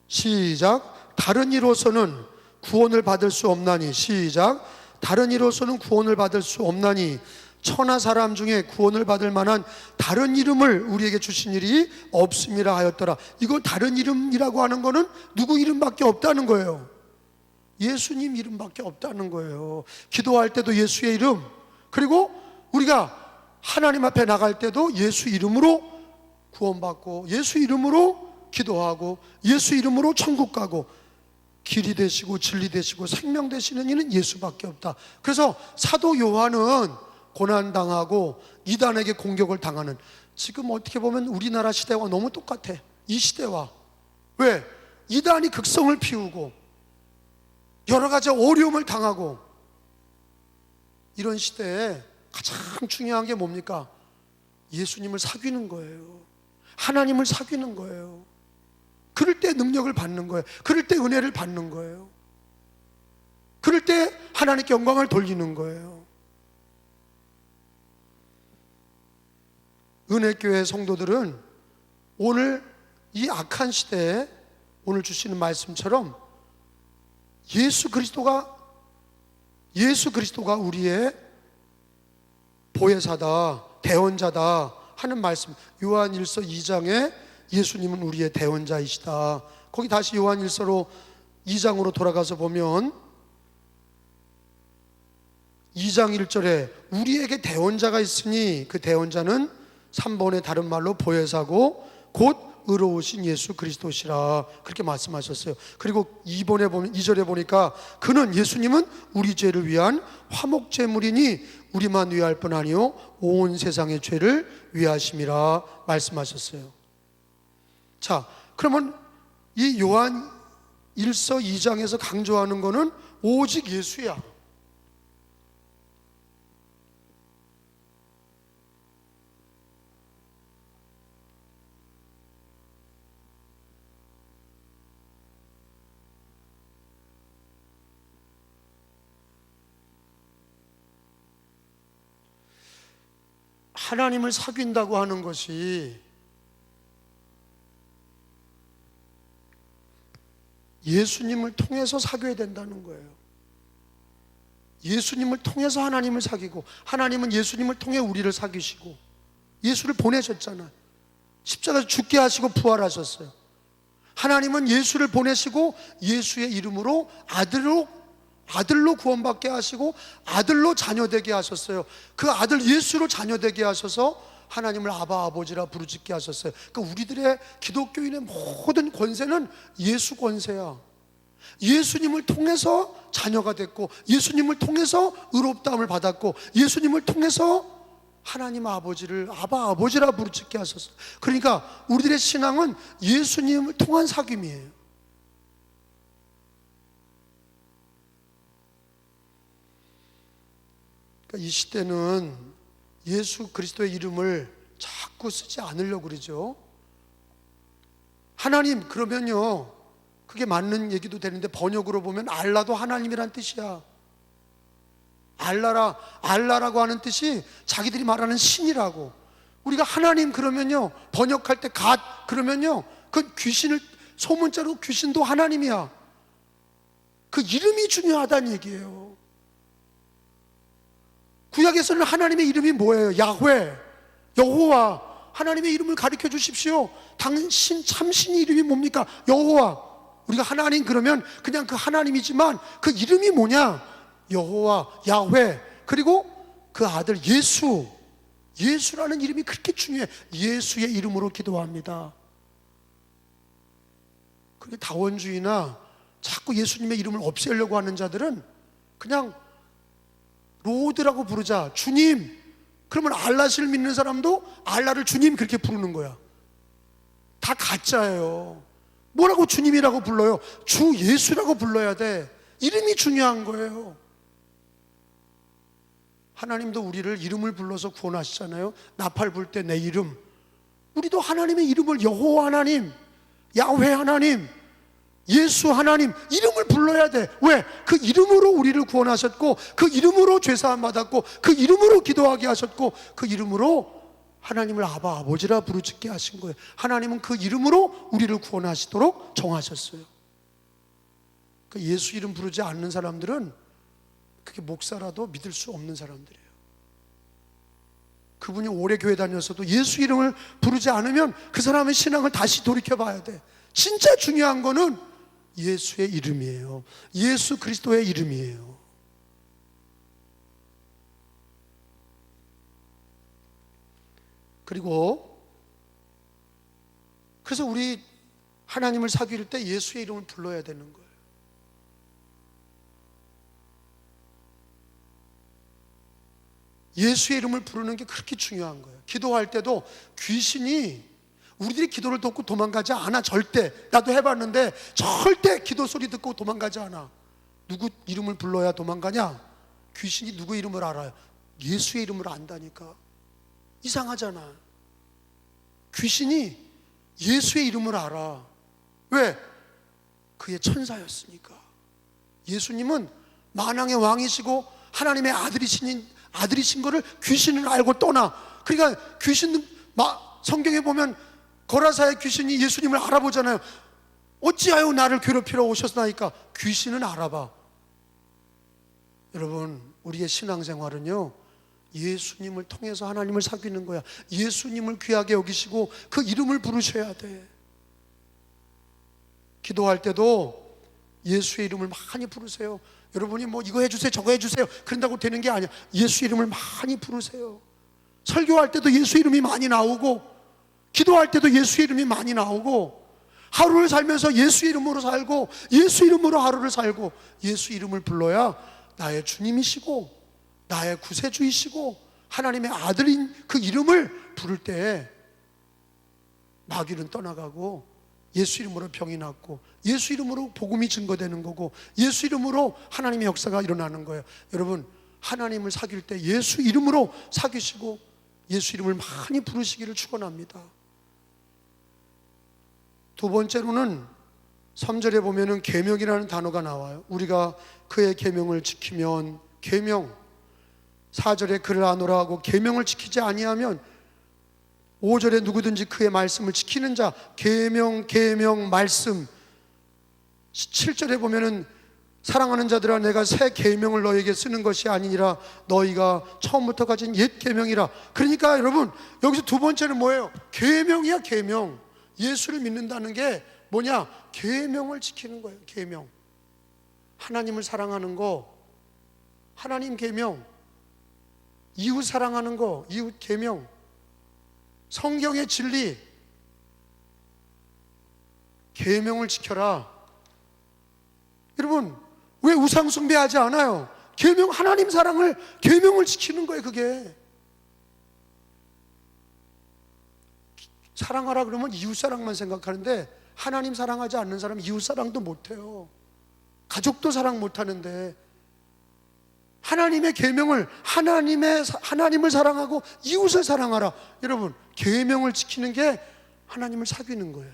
시작. 다른 이로서는 구원을 받을 수 없나니. 시작. 다른 이로서는 구원을 받을 수 없나니 천하 사람 중에 구원을 받을 만한 다른 이름을 우리에게 주신 일이 없음이라 하였더라. 이거 다른 이름이라고 하는 거는 누구 이름밖에 없다는 거예요. 예수님 이름밖에 없다는 거예요. 기도할 때도 예수의 이름, 그리고 우리가 하나님 앞에 나갈 때도 예수 이름으로 구원받고 예수 이름으로 기도하고 예수 이름으로 천국 가고 길이 되시고 진리 되시고 생명 되시는 이는 예수밖에 없다. 그래서 사도 요한은 고난당하고 이단에게 공격을 당하는, 지금 어떻게 보면 우리나라 시대와 너무 똑같아. 이 시대와. 왜? 이단이 극성을 피우고 여러 가지 어려움을 당하고 이런 시대에 가장 중요한 게 뭡니까? 예수님을 사귀는 거예요. 하나님을 사귀는 거예요. 그럴 때 능력을 받는 거예요. 그럴 때 은혜를 받는 거예요. 그럴 때 하나님께 영광을 돌리는 거예요. 은혜교회 성도들은 오늘 이 악한 시대에 오늘 주시는 말씀처럼 예수 그리스도가 우리의 보혜사다, 대원자다 하는 말씀. 요한일서 2장에 예수님은 우리의 대원자이시다. 거기 다시 요한일서로 2장으로 돌아가서 보면 2장 1절에 우리에게 대원자가 있으니 그 대원자는 3번의 다른 말로 보혜사고 곧 의로우신 예수 그리스도시라 그렇게 말씀하셨어요. 그리고 2절에 보니까 그는 예수님은 우리 죄를 위한 화목제물이니 우리만 위할 뿐 아니요 온 세상의 죄를 위하심이라 말씀하셨어요. 자, 그러면 이 요한 1서 2장에서 강조하는 거는 오직 예수야. 하나님을 사귄다고 하는 것이 예수님을 통해서 사귀어야 된다는 거예요. 예수님을 통해서 하나님을 사귀고 하나님은 예수님을 통해 우리를 사귀시고 예수를 보내셨잖아요. 십자가에서 죽게 하시고 부활하셨어요. 하나님은 예수를 보내시고 예수의 이름으로 아들로 구원받게 하시고 아들로 자녀되게 하셨어요. 그 아들 예수로 자녀되게 하셔서 하나님을 아바 아버지라 부르짖게 하셨어요. 그러니까 우리들의 기독교인의 모든 권세는 예수 권세야. 예수님을 통해서 자녀가 됐고 예수님을 통해서 의롭다함을 받았고 예수님을 통해서 하나님 아버지를 아바 아버지라 부르짖게 하셨어요. 그러니까 우리들의 신앙은 예수님을 통한 사귐이에요. 그러니까 이 시대는 예수 그리스도의 이름을 자꾸 쓰지 않으려고 그러죠. 하나님 그러면요 그게 맞는 얘기도 되는데 번역으로 보면 알라도 하나님이란 뜻이야. 알라라고 하는 뜻이 자기들이 말하는 신이라고. 우리가 하나님 그러면요 번역할 때 갓 그러면요 그 귀신을 소문자로 귀신도 하나님이야. 그 이름이 중요하다는 얘기예요. 구약에서는 하나님의 이름이 뭐예요? 야훼, 여호와. 하나님의 이름을 가르쳐 주십시오. 당신 참신의 이름이 뭡니까? 여호와. 우리가 하나님 그러면 그냥 그 하나님이지만 그 이름이 뭐냐? 여호와, 야훼, 그리고 그 아들 예수라는 이름이 그렇게 중요해. 예수의 이름으로 기도합니다. 그게 다원주의나 자꾸 예수님의 이름을 없애려고 하는 자들은 그냥 로드라고 부르자, 주님. 그러면 알라시를 믿는 사람도 알라를 주님 그렇게 부르는 거야. 다 가짜예요. 뭐라고 주님이라고 불러요? 주 예수라고 불러야 돼. 이름이 중요한 거예요. 하나님도 우리를 이름을 불러서 구원하시잖아요. 나팔 불 때 내 이름. 우리도 하나님의 이름을 여호와 하나님, 야훼 하나님, 예수 하나님 이름을 불러야 돼. 왜? 그 이름으로 우리를 구원하셨고, 그 이름으로 죄사함 받았고, 그 이름으로 기도하게 하셨고, 그 이름으로 하나님을 아버지라 부르짖게 하신 거예요. 하나님은 그 이름으로 우리를 구원하시도록 정하셨어요. 그 예수 이름 부르지 않는 사람들은 그게 목사라도 믿을 수 없는 사람들이에요. 그분이 오래 교회 다녔어도 예수 이름을 부르지 않으면 그 사람의 신앙을 다시 돌이켜 봐야 돼. 진짜 중요한 거는 예수의 이름이에요. 예수 그리스도의 이름이에요. 그리고 그래서 우리 하나님을 사귈 때 예수의 이름을 불러야 되는 거예요. 예수의 이름을 부르는 게 그렇게 중요한 거예요. 기도할 때도 귀신이 우리들이 기도를 듣고 도망가지 않아. 절대. 나도 해봤는데 절대 기도 소리 듣고 도망가지 않아. 누구 이름을 불러야 도망가냐? 귀신이 누구 이름을 알아요? 예수의 이름을 안다니까. 이상하잖아. 귀신이 예수의 이름을 알아. 왜? 그의 천사였으니까. 예수님은 만왕의 왕이시고 하나님의 아들이신 거를 귀신은 알고 떠나. 그러니까 귀신은 성경에 보면 거라사의 귀신이 예수님을 알아보잖아요. 어찌하여 나를 괴롭히러 오셨나이까? 귀신은 알아봐. 여러분, 우리의 신앙생활은요, 예수님을 통해서 하나님을 사귀는 거야. 예수님을 귀하게 여기시고 그 이름을 부르셔야 돼. 기도할 때도 예수의 이름을 많이 부르세요. 여러분이 뭐 이거 해주세요 저거 해주세요 그런다고 되는 게 아니야. 예수 이름을 많이 부르세요. 설교할 때도 예수 이름이 많이 나오고, 기도할 때도 예수 이름이 많이 나오고, 하루를 살면서 예수 이름으로 살고, 예수 이름으로 하루를 살고, 예수 이름을 불러야 나의 주님이시고 나의 구세주이시고 하나님의 아들인 그 이름을 부를 때 마귀는 떠나가고, 예수 이름으로 병이 낫고, 예수 이름으로 복음이 증거되는 거고, 예수 이름으로 하나님의 역사가 일어나는 거예요. 여러분, 하나님을 사귈 때 예수 이름으로 사귀시고 예수 이름을 많이 부르시기를 축원합니다. 두 번째로는 3절에 보면은 계명이라는 단어가 나와요. 우리가 그의 계명을 지키면, 계명, 4절에 그를 아노라 하고 계명을 지키지 아니하면, 5절에 누구든지 그의 말씀을 지키는 자, 계명 말씀. 7절에 보면은 사랑하는 자들아 내가 새 계명을 너에게 쓰는 것이 아니니라 너희가 처음부터 가진 옛 계명이라. 그러니까 여러분, 여기서 두 번째는 뭐예요? 계명이야. 계명. 예수를 믿는다는 게 뭐냐? 계명을 지키는 거예요. 계명. 하나님을 사랑하는 거, 하나님 계명. 이웃 사랑하는 거, 이웃 계명. 성경의 진리, 계명을 지켜라. 여러분, 왜 우상 숭배하지 않아요? 계명, 하나님 사랑을, 계명을 지키는 거예요. 그게 사랑하라 그러면 이웃 사랑만 생각하는데, 하나님 사랑하지 않는 사람은 이웃 사랑도 못해요. 가족도 사랑 못하는데, 하나님의 계명을, 하나님을 사랑하고 이웃을 사랑하라. 여러분, 계명을 지키는 게 하나님을 사귀는 거예요.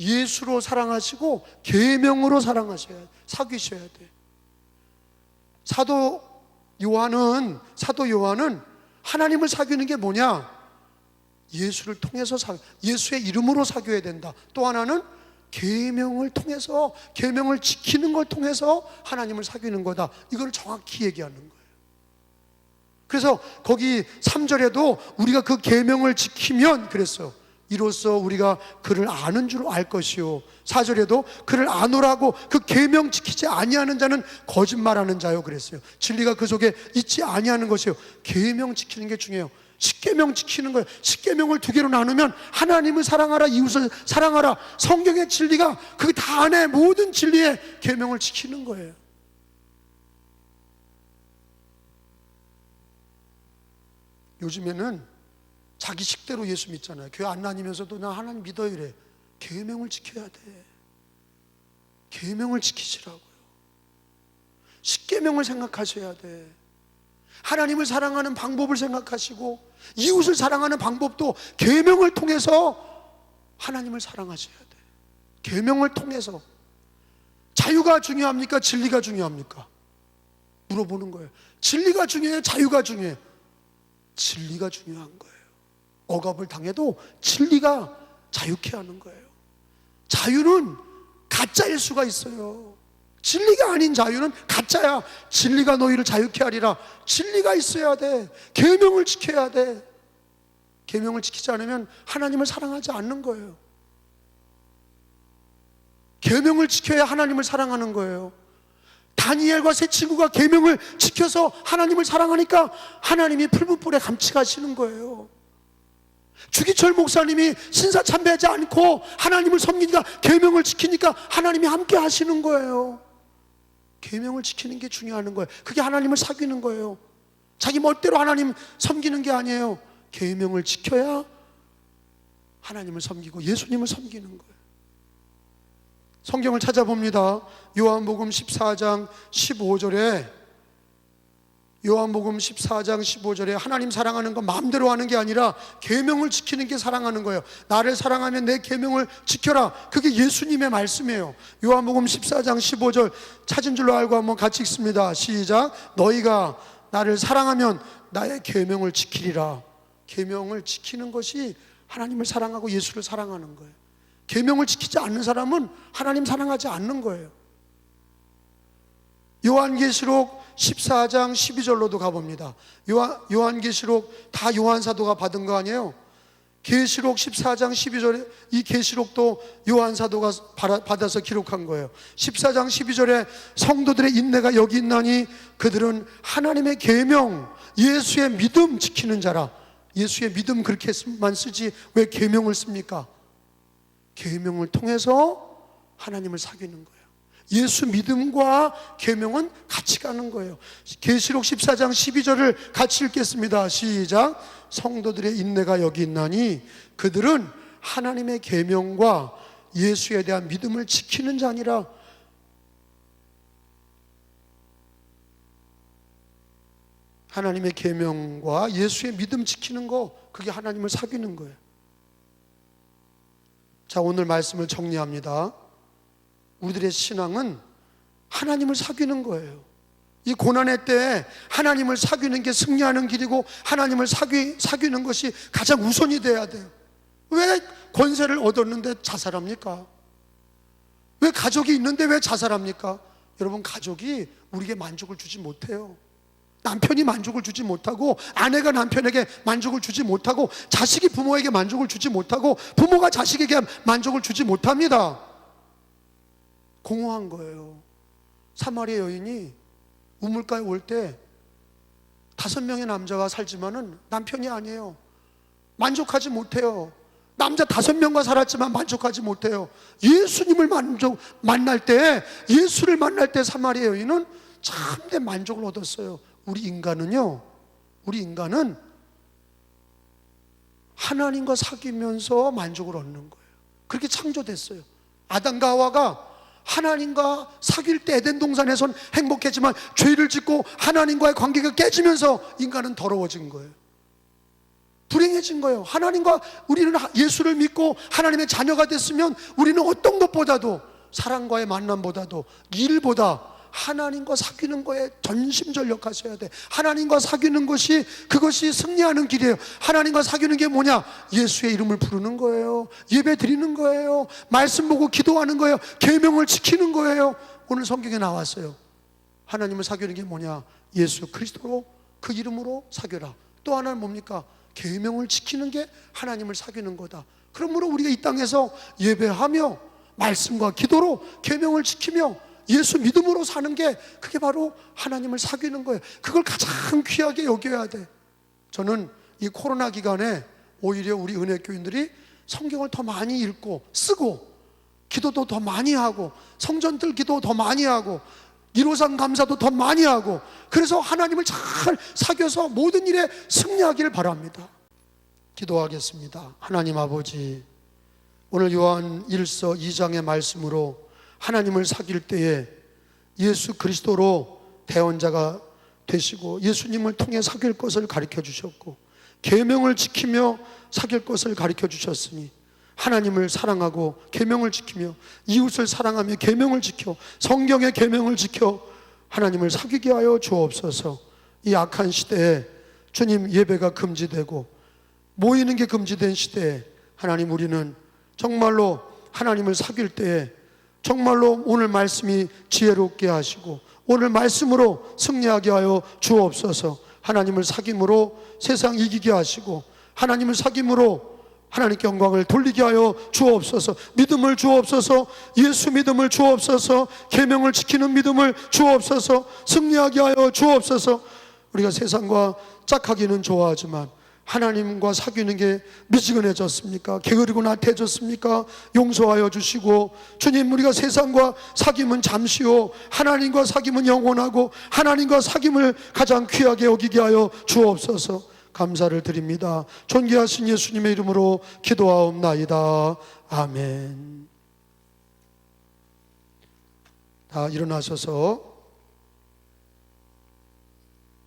예수로 사랑하시고 계명으로 사귀셔야 돼. 사도 요한은 하나님을 사귀는 게 뭐냐? 예수를 통해서 예수의 이름으로 사귀어야 된다. 또 하나는 계명을 통해서, 계명을 지키는 걸 통해서 하나님을 사귀는 거다. 이걸 정확히 얘기하는 거예요. 그래서 거기 3절에도 우리가 그 계명을 지키면 그랬어요. 이로써 우리가 그를 아는 줄 알 것이요 4절에도 그를 아노라고 그 계명 지키지 아니하는 자는 거짓말하는 자요 그랬어요. 진리가 그 속에 있지 아니하는 것이요. 계명 지키는 게 중요해요. 십계명 지키는 거예요. 십계명을 두 개로 나누면 하나님을 사랑하라, 이웃을 사랑하라, 성경의 진리가 그 다 안에 모든 진리의 계명을 지키는 거예요. 요즘에는 자기 식대로 예수 믿잖아요. 교회 안 다니면서도 나 하나님 믿어요 이래. 계명을 지켜야 돼. 계명을 지키시라고요. 십계명을 생각하셔야 돼. 하나님을 사랑하는 방법을 생각하시고 이웃을 사랑하는 방법도 계명을 통해서 하나님을 사랑하셔야 돼. 계명을 통해서. 자유가 중요합니까? 진리가 중요합니까? 물어보는 거예요. 진리가 중요해요? 자유가 중요해요? 진리가 중요한 거예요. 억압을 당해도 진리가 자유케 하는 거예요. 자유는 가짜일 수가 있어요. 진리가 아닌 자유는 가짜야. 진리가 너희를 자유케 하리라. 진리가 있어야 돼. 계명을 지켜야 돼. 계명을 지키지 않으면 하나님을 사랑하지 않는 거예요. 계명을 지켜야 하나님을 사랑하는 거예요. 다니엘과 세 친구가 계명을 지켜서 하나님을 사랑하니까 하나님이 붉은 뿔에 감치가시는 거예요. 주기철 목사님이 신사 참배하지 않고 하나님을 섬기니까 계명을 지키니까 하나님이 함께 하시는 거예요. 계명을 지키는 게 중요한 거예요. 그게 하나님을 사귀는 거예요. 자기 멋대로 하나님 섬기는 게 아니에요. 계명을 지켜야 하나님을 섬기고 예수님을 섬기는 거예요. 성경을 찾아봅니다. 요한복음 14장 15절에 요한복음 14장 15절에 하나님 사랑하는 건 마음대로 하는 게 아니라 계명을 지키는 게 사랑하는 거예요. 나를 사랑하면 내 계명을 지켜라. 그게 예수님의 말씀이에요. 요한복음 14장 15절 찾은 줄로 알고 한번 같이 읽습니다. 시작. 너희가 나를 사랑하면 나의 계명을 지키리라. 계명을 지키는 것이 하나님을 사랑하고 예수를 사랑하는 거예요. 계명을 지키지 않는 사람은 하나님 사랑하지 않는 거예요. 요한계시록 14장 12절로도 가봅니다. 요한계시록 다 요한사도가 받은 거 아니에요? 계시록 14장 12절에 이 계시록도 요한사도가 받아서 기록한 거예요. 14장 12절에 성도들의 인내가 여기 있나니 그들은 하나님의 계명, 예수의 믿음 지키는 자라. 예수의 믿음 그렇게만 쓰지 왜 계명을 씁니까? 계명을 통해서 하나님을 사귀는 거예요. 예수 믿음과 계명은 같이 가는 거예요. 계시록 14장 12절을 같이 읽겠습니다. 시작. 성도들의 인내가 여기 있나니 그들은 하나님의 계명과 예수에 대한 믿음을 지키는 자니라. 하나님의 계명과 예수의 믿음 지키는 거, 그게 하나님을 사귀는 거예요. 자, 오늘 말씀을 정리합니다. 우리들의 신앙은 하나님을 사귀는 거예요. 이 고난의 때에 하나님을 사귀는 게 승리하는 길이고 하나님을 사귀는 것이 가장 우선이 돼야 돼요. 왜 권세를 얻었는데 자살합니까? 왜 가족이 있는데 왜 자살합니까? 여러분, 가족이 우리에게 만족을 주지 못해요. 남편이 만족을 주지 못하고 아내가 남편에게 만족을 주지 못하고 자식이 부모에게 만족을 주지 못하고 부모가 자식에게 만족을 주지 못합니다. 공허한 거예요. 사마리아 여인이 우물가에 올 때 5명의 남자가 살지만은 남편이 아니에요. 만족하지 못해요. 남자 5명과 살았지만 만족하지 못해요. 예수님을 만날 때, 예수를 만날 때 사마리아 여인은 참된 만족을 얻었어요. 우리 인간은 하나님과 사귀면서 만족을 얻는 거예요. 그렇게 창조됐어요. 아담과 하와가 하나님과 사귈 때 에덴 동산에선 행복했지만 죄를 짓고 하나님과의 관계가 깨지면서 인간은 더러워진 거예요. 불행해진 거예요. 하나님과 우리는 예수를 믿고 하나님의 자녀가 됐으면 우리는 어떤 것보다도, 사랑과의 만남보다도, 일보다 하나님과 사귀는 거에 전심전력하셔야 돼. 하나님과 사귀는 것이, 그것이 승리하는 길이에요. 하나님과 사귀는 게 뭐냐? 예수의 이름을 부르는 거예요. 예배 드리는 거예요. 말씀 보고 기도하는 거예요. 계명을 지키는 거예요. 오늘 성경에 나왔어요. 하나님을 사귀는 게 뭐냐? 예수 그리스도로, 그 이름으로 사귀라. 또 하나는 뭡니까? 계명을 지키는 게 하나님을 사귀는 거다. 그러므로 우리가 이 땅에서 예배하며 말씀과 기도로 계명을 지키며 예수 믿음으로 사는 게, 그게 바로 하나님을 사귀는 거예요. 그걸 가장 귀하게 여겨야 돼. 저는 이 코로나 기간에 오히려 우리 은혜교인들이 성경을 더 많이 읽고 쓰고 기도도 더 많이 하고 성전들 기도 더 많이 하고 153 감사도 더 많이 하고, 그래서 하나님을 잘 사귀어서 모든 일에 승리하기를 바랍니다. 기도하겠습니다. 하나님 아버지, 오늘 요한 1서 2장의 말씀으로 하나님을 사귈 때에 예수 그리스도로 대언자가 되시고 예수님을 통해 사귈 것을 가르쳐 주셨고 계명을 지키며 사귈 것을 가르쳐 주셨으니, 하나님을 사랑하고 계명을 지키며 이웃을 사랑하며 계명을 지켜 성경의 계명을 지켜 하나님을 사귀게 하여 주옵소서. 이 악한 시대에 주님, 예배가 금지되고 모이는 게 금지된 시대에 하나님, 우리는 정말로 하나님을 사귈 때에 정말로 오늘 말씀이 지혜롭게 하시고 오늘 말씀으로 승리하게 하여 주옵소서. 하나님을 사귐으로 세상 이기게 하시고 하나님을 사귐으로 하나님께 영광을 돌리게 하여 주옵소서. 믿음을 주옵소서. 예수 믿음을 주옵소서. 계명을 지키는 믿음을 주옵소서. 승리하게 하여 주옵소서. 우리가 세상과 짝하기는 좋아하지만 하나님과 사귀는 게 미지근해졌습니까? 게으르고 나태해졌습니까? 용서하여 주시고, 주님, 우리가 세상과 사귐은 잠시요 하나님과 사귐은 영원하고 하나님과 사귐을 가장 귀하게 여기게 하여 주옵소서. 감사를 드립니다. 존귀하신 예수님의 이름으로 기도하옵나이다. 아멘. 다 일어나셔서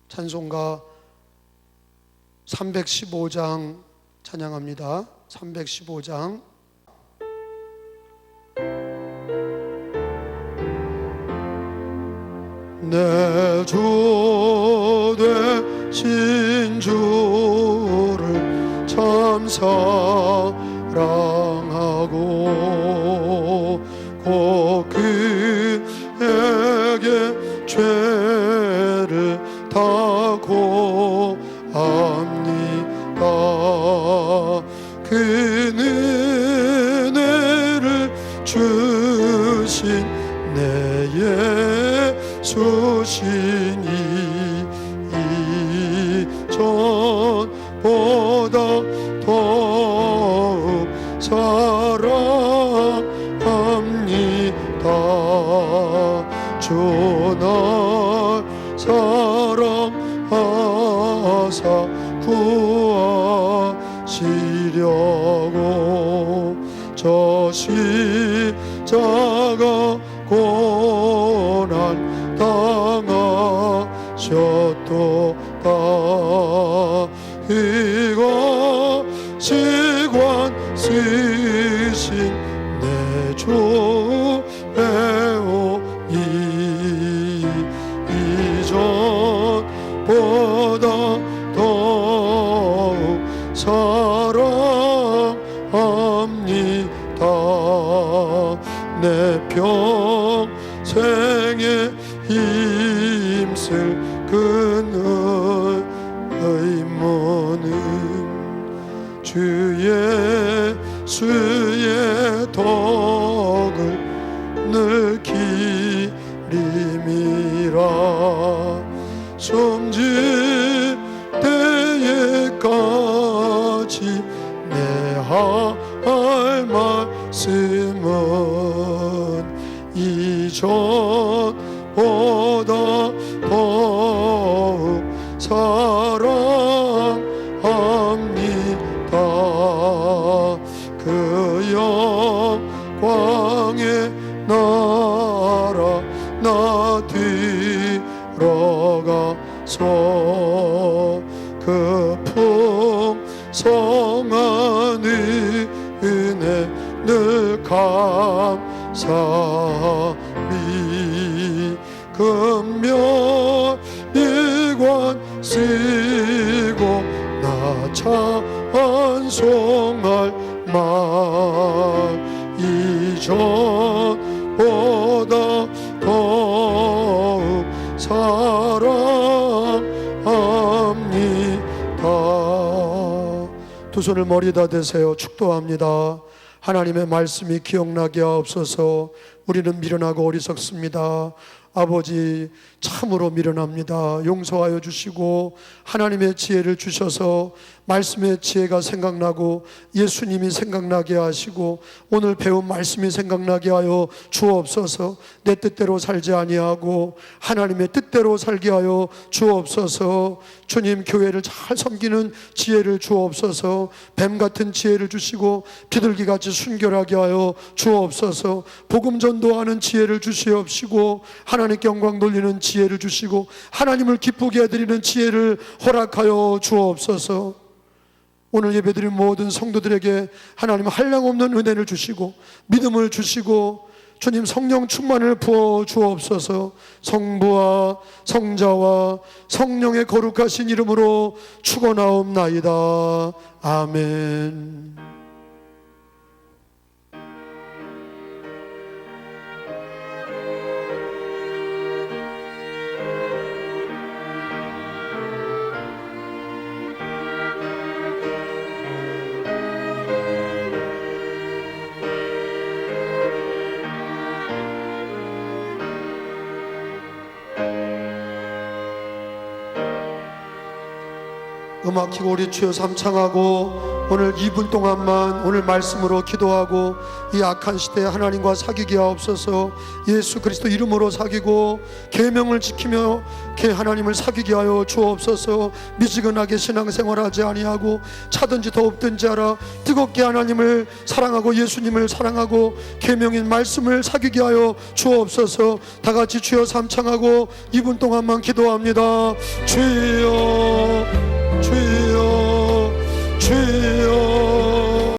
찬송가 315장 찬양합니다. 315장. 내 주 되신 주를 참 사랑하고 꼭 그에게 죄를 다고 합니다. 그 은혜를 주신 내 예수시니 이전보다 더욱 사랑합니다. 주 날 사랑하사 구하시려고 저 십자가 고난 당하셨도다. 이것이 관 쓰신 내 주 배우니 이전보다 더욱 사랑합니다. 내 평생에 힘쓸 그 의무는 주 예수의 덕을 늘 기림이라. 숨질 때에까지 내 할 말씀은 이전보다 더욱 사랑합니다. 그 영광의 나라 나 들어가서 그 풍성한 은혜 늘 감사리. 금멸일관 쓰고 나 찬송할 말 이전보다 더욱 사랑합니다. 두 두 손을 머리에다 대세요. 축도합니다. 하나님의 말씀이 기억나게 하옵소서. 우리는 미련하고 어리석습니다. 아버지, 참으로 미련합니다. 용서하여 주시고 하나님의 지혜를 주셔서 말씀의 지혜가 생각나고 예수님이 생각나게 하시고 오늘 배운 말씀이 생각나게 하여 주옵소서. 내 뜻대로 살지 아니하고 하나님의 뜻대로 살게 하여 주옵소서. 주님, 교회를 잘 섬기는 지혜를 주옵소서. 뱀같은 지혜를 주시고 비둘기같이 순결하게 하여 주옵소서. 복음 전도하는 지혜를 주시옵시고 하나님께 영광 돌리는 지혜를 주시고 하나님을 기쁘게 해드리는 지혜를 허락하여 주옵소서. 오늘 예배드린 모든 성도들에게 하나님 한량없는 은혜를 주시고 믿음을 주시고 주님 성령 충만을 부어 주옵소서. 성부와 성자와 성령의 거룩하신 이름으로 축원하옵나이다. 아멘. 음악 키고 우리 주여 삼창하고 오늘 2분 동안만 오늘 말씀으로 기도하고 이 악한 시대에 하나님과 사귀게 하옵소서. 예수 그리스도 이름으로 사귀고 계명을 지키며 하나님을 사귀게 하여 주옵소서. 미지근하게 신앙생활하지 아니하고 차든지 더웁든지 하라 뜨겁게 하나님을 사랑하고 예수님을 사랑하고 계명인 말씀을 사귀게 하여 주옵소서. 다 같이 주여 삼창하고 2분 동안만 기도합니다. 주여 주여 주여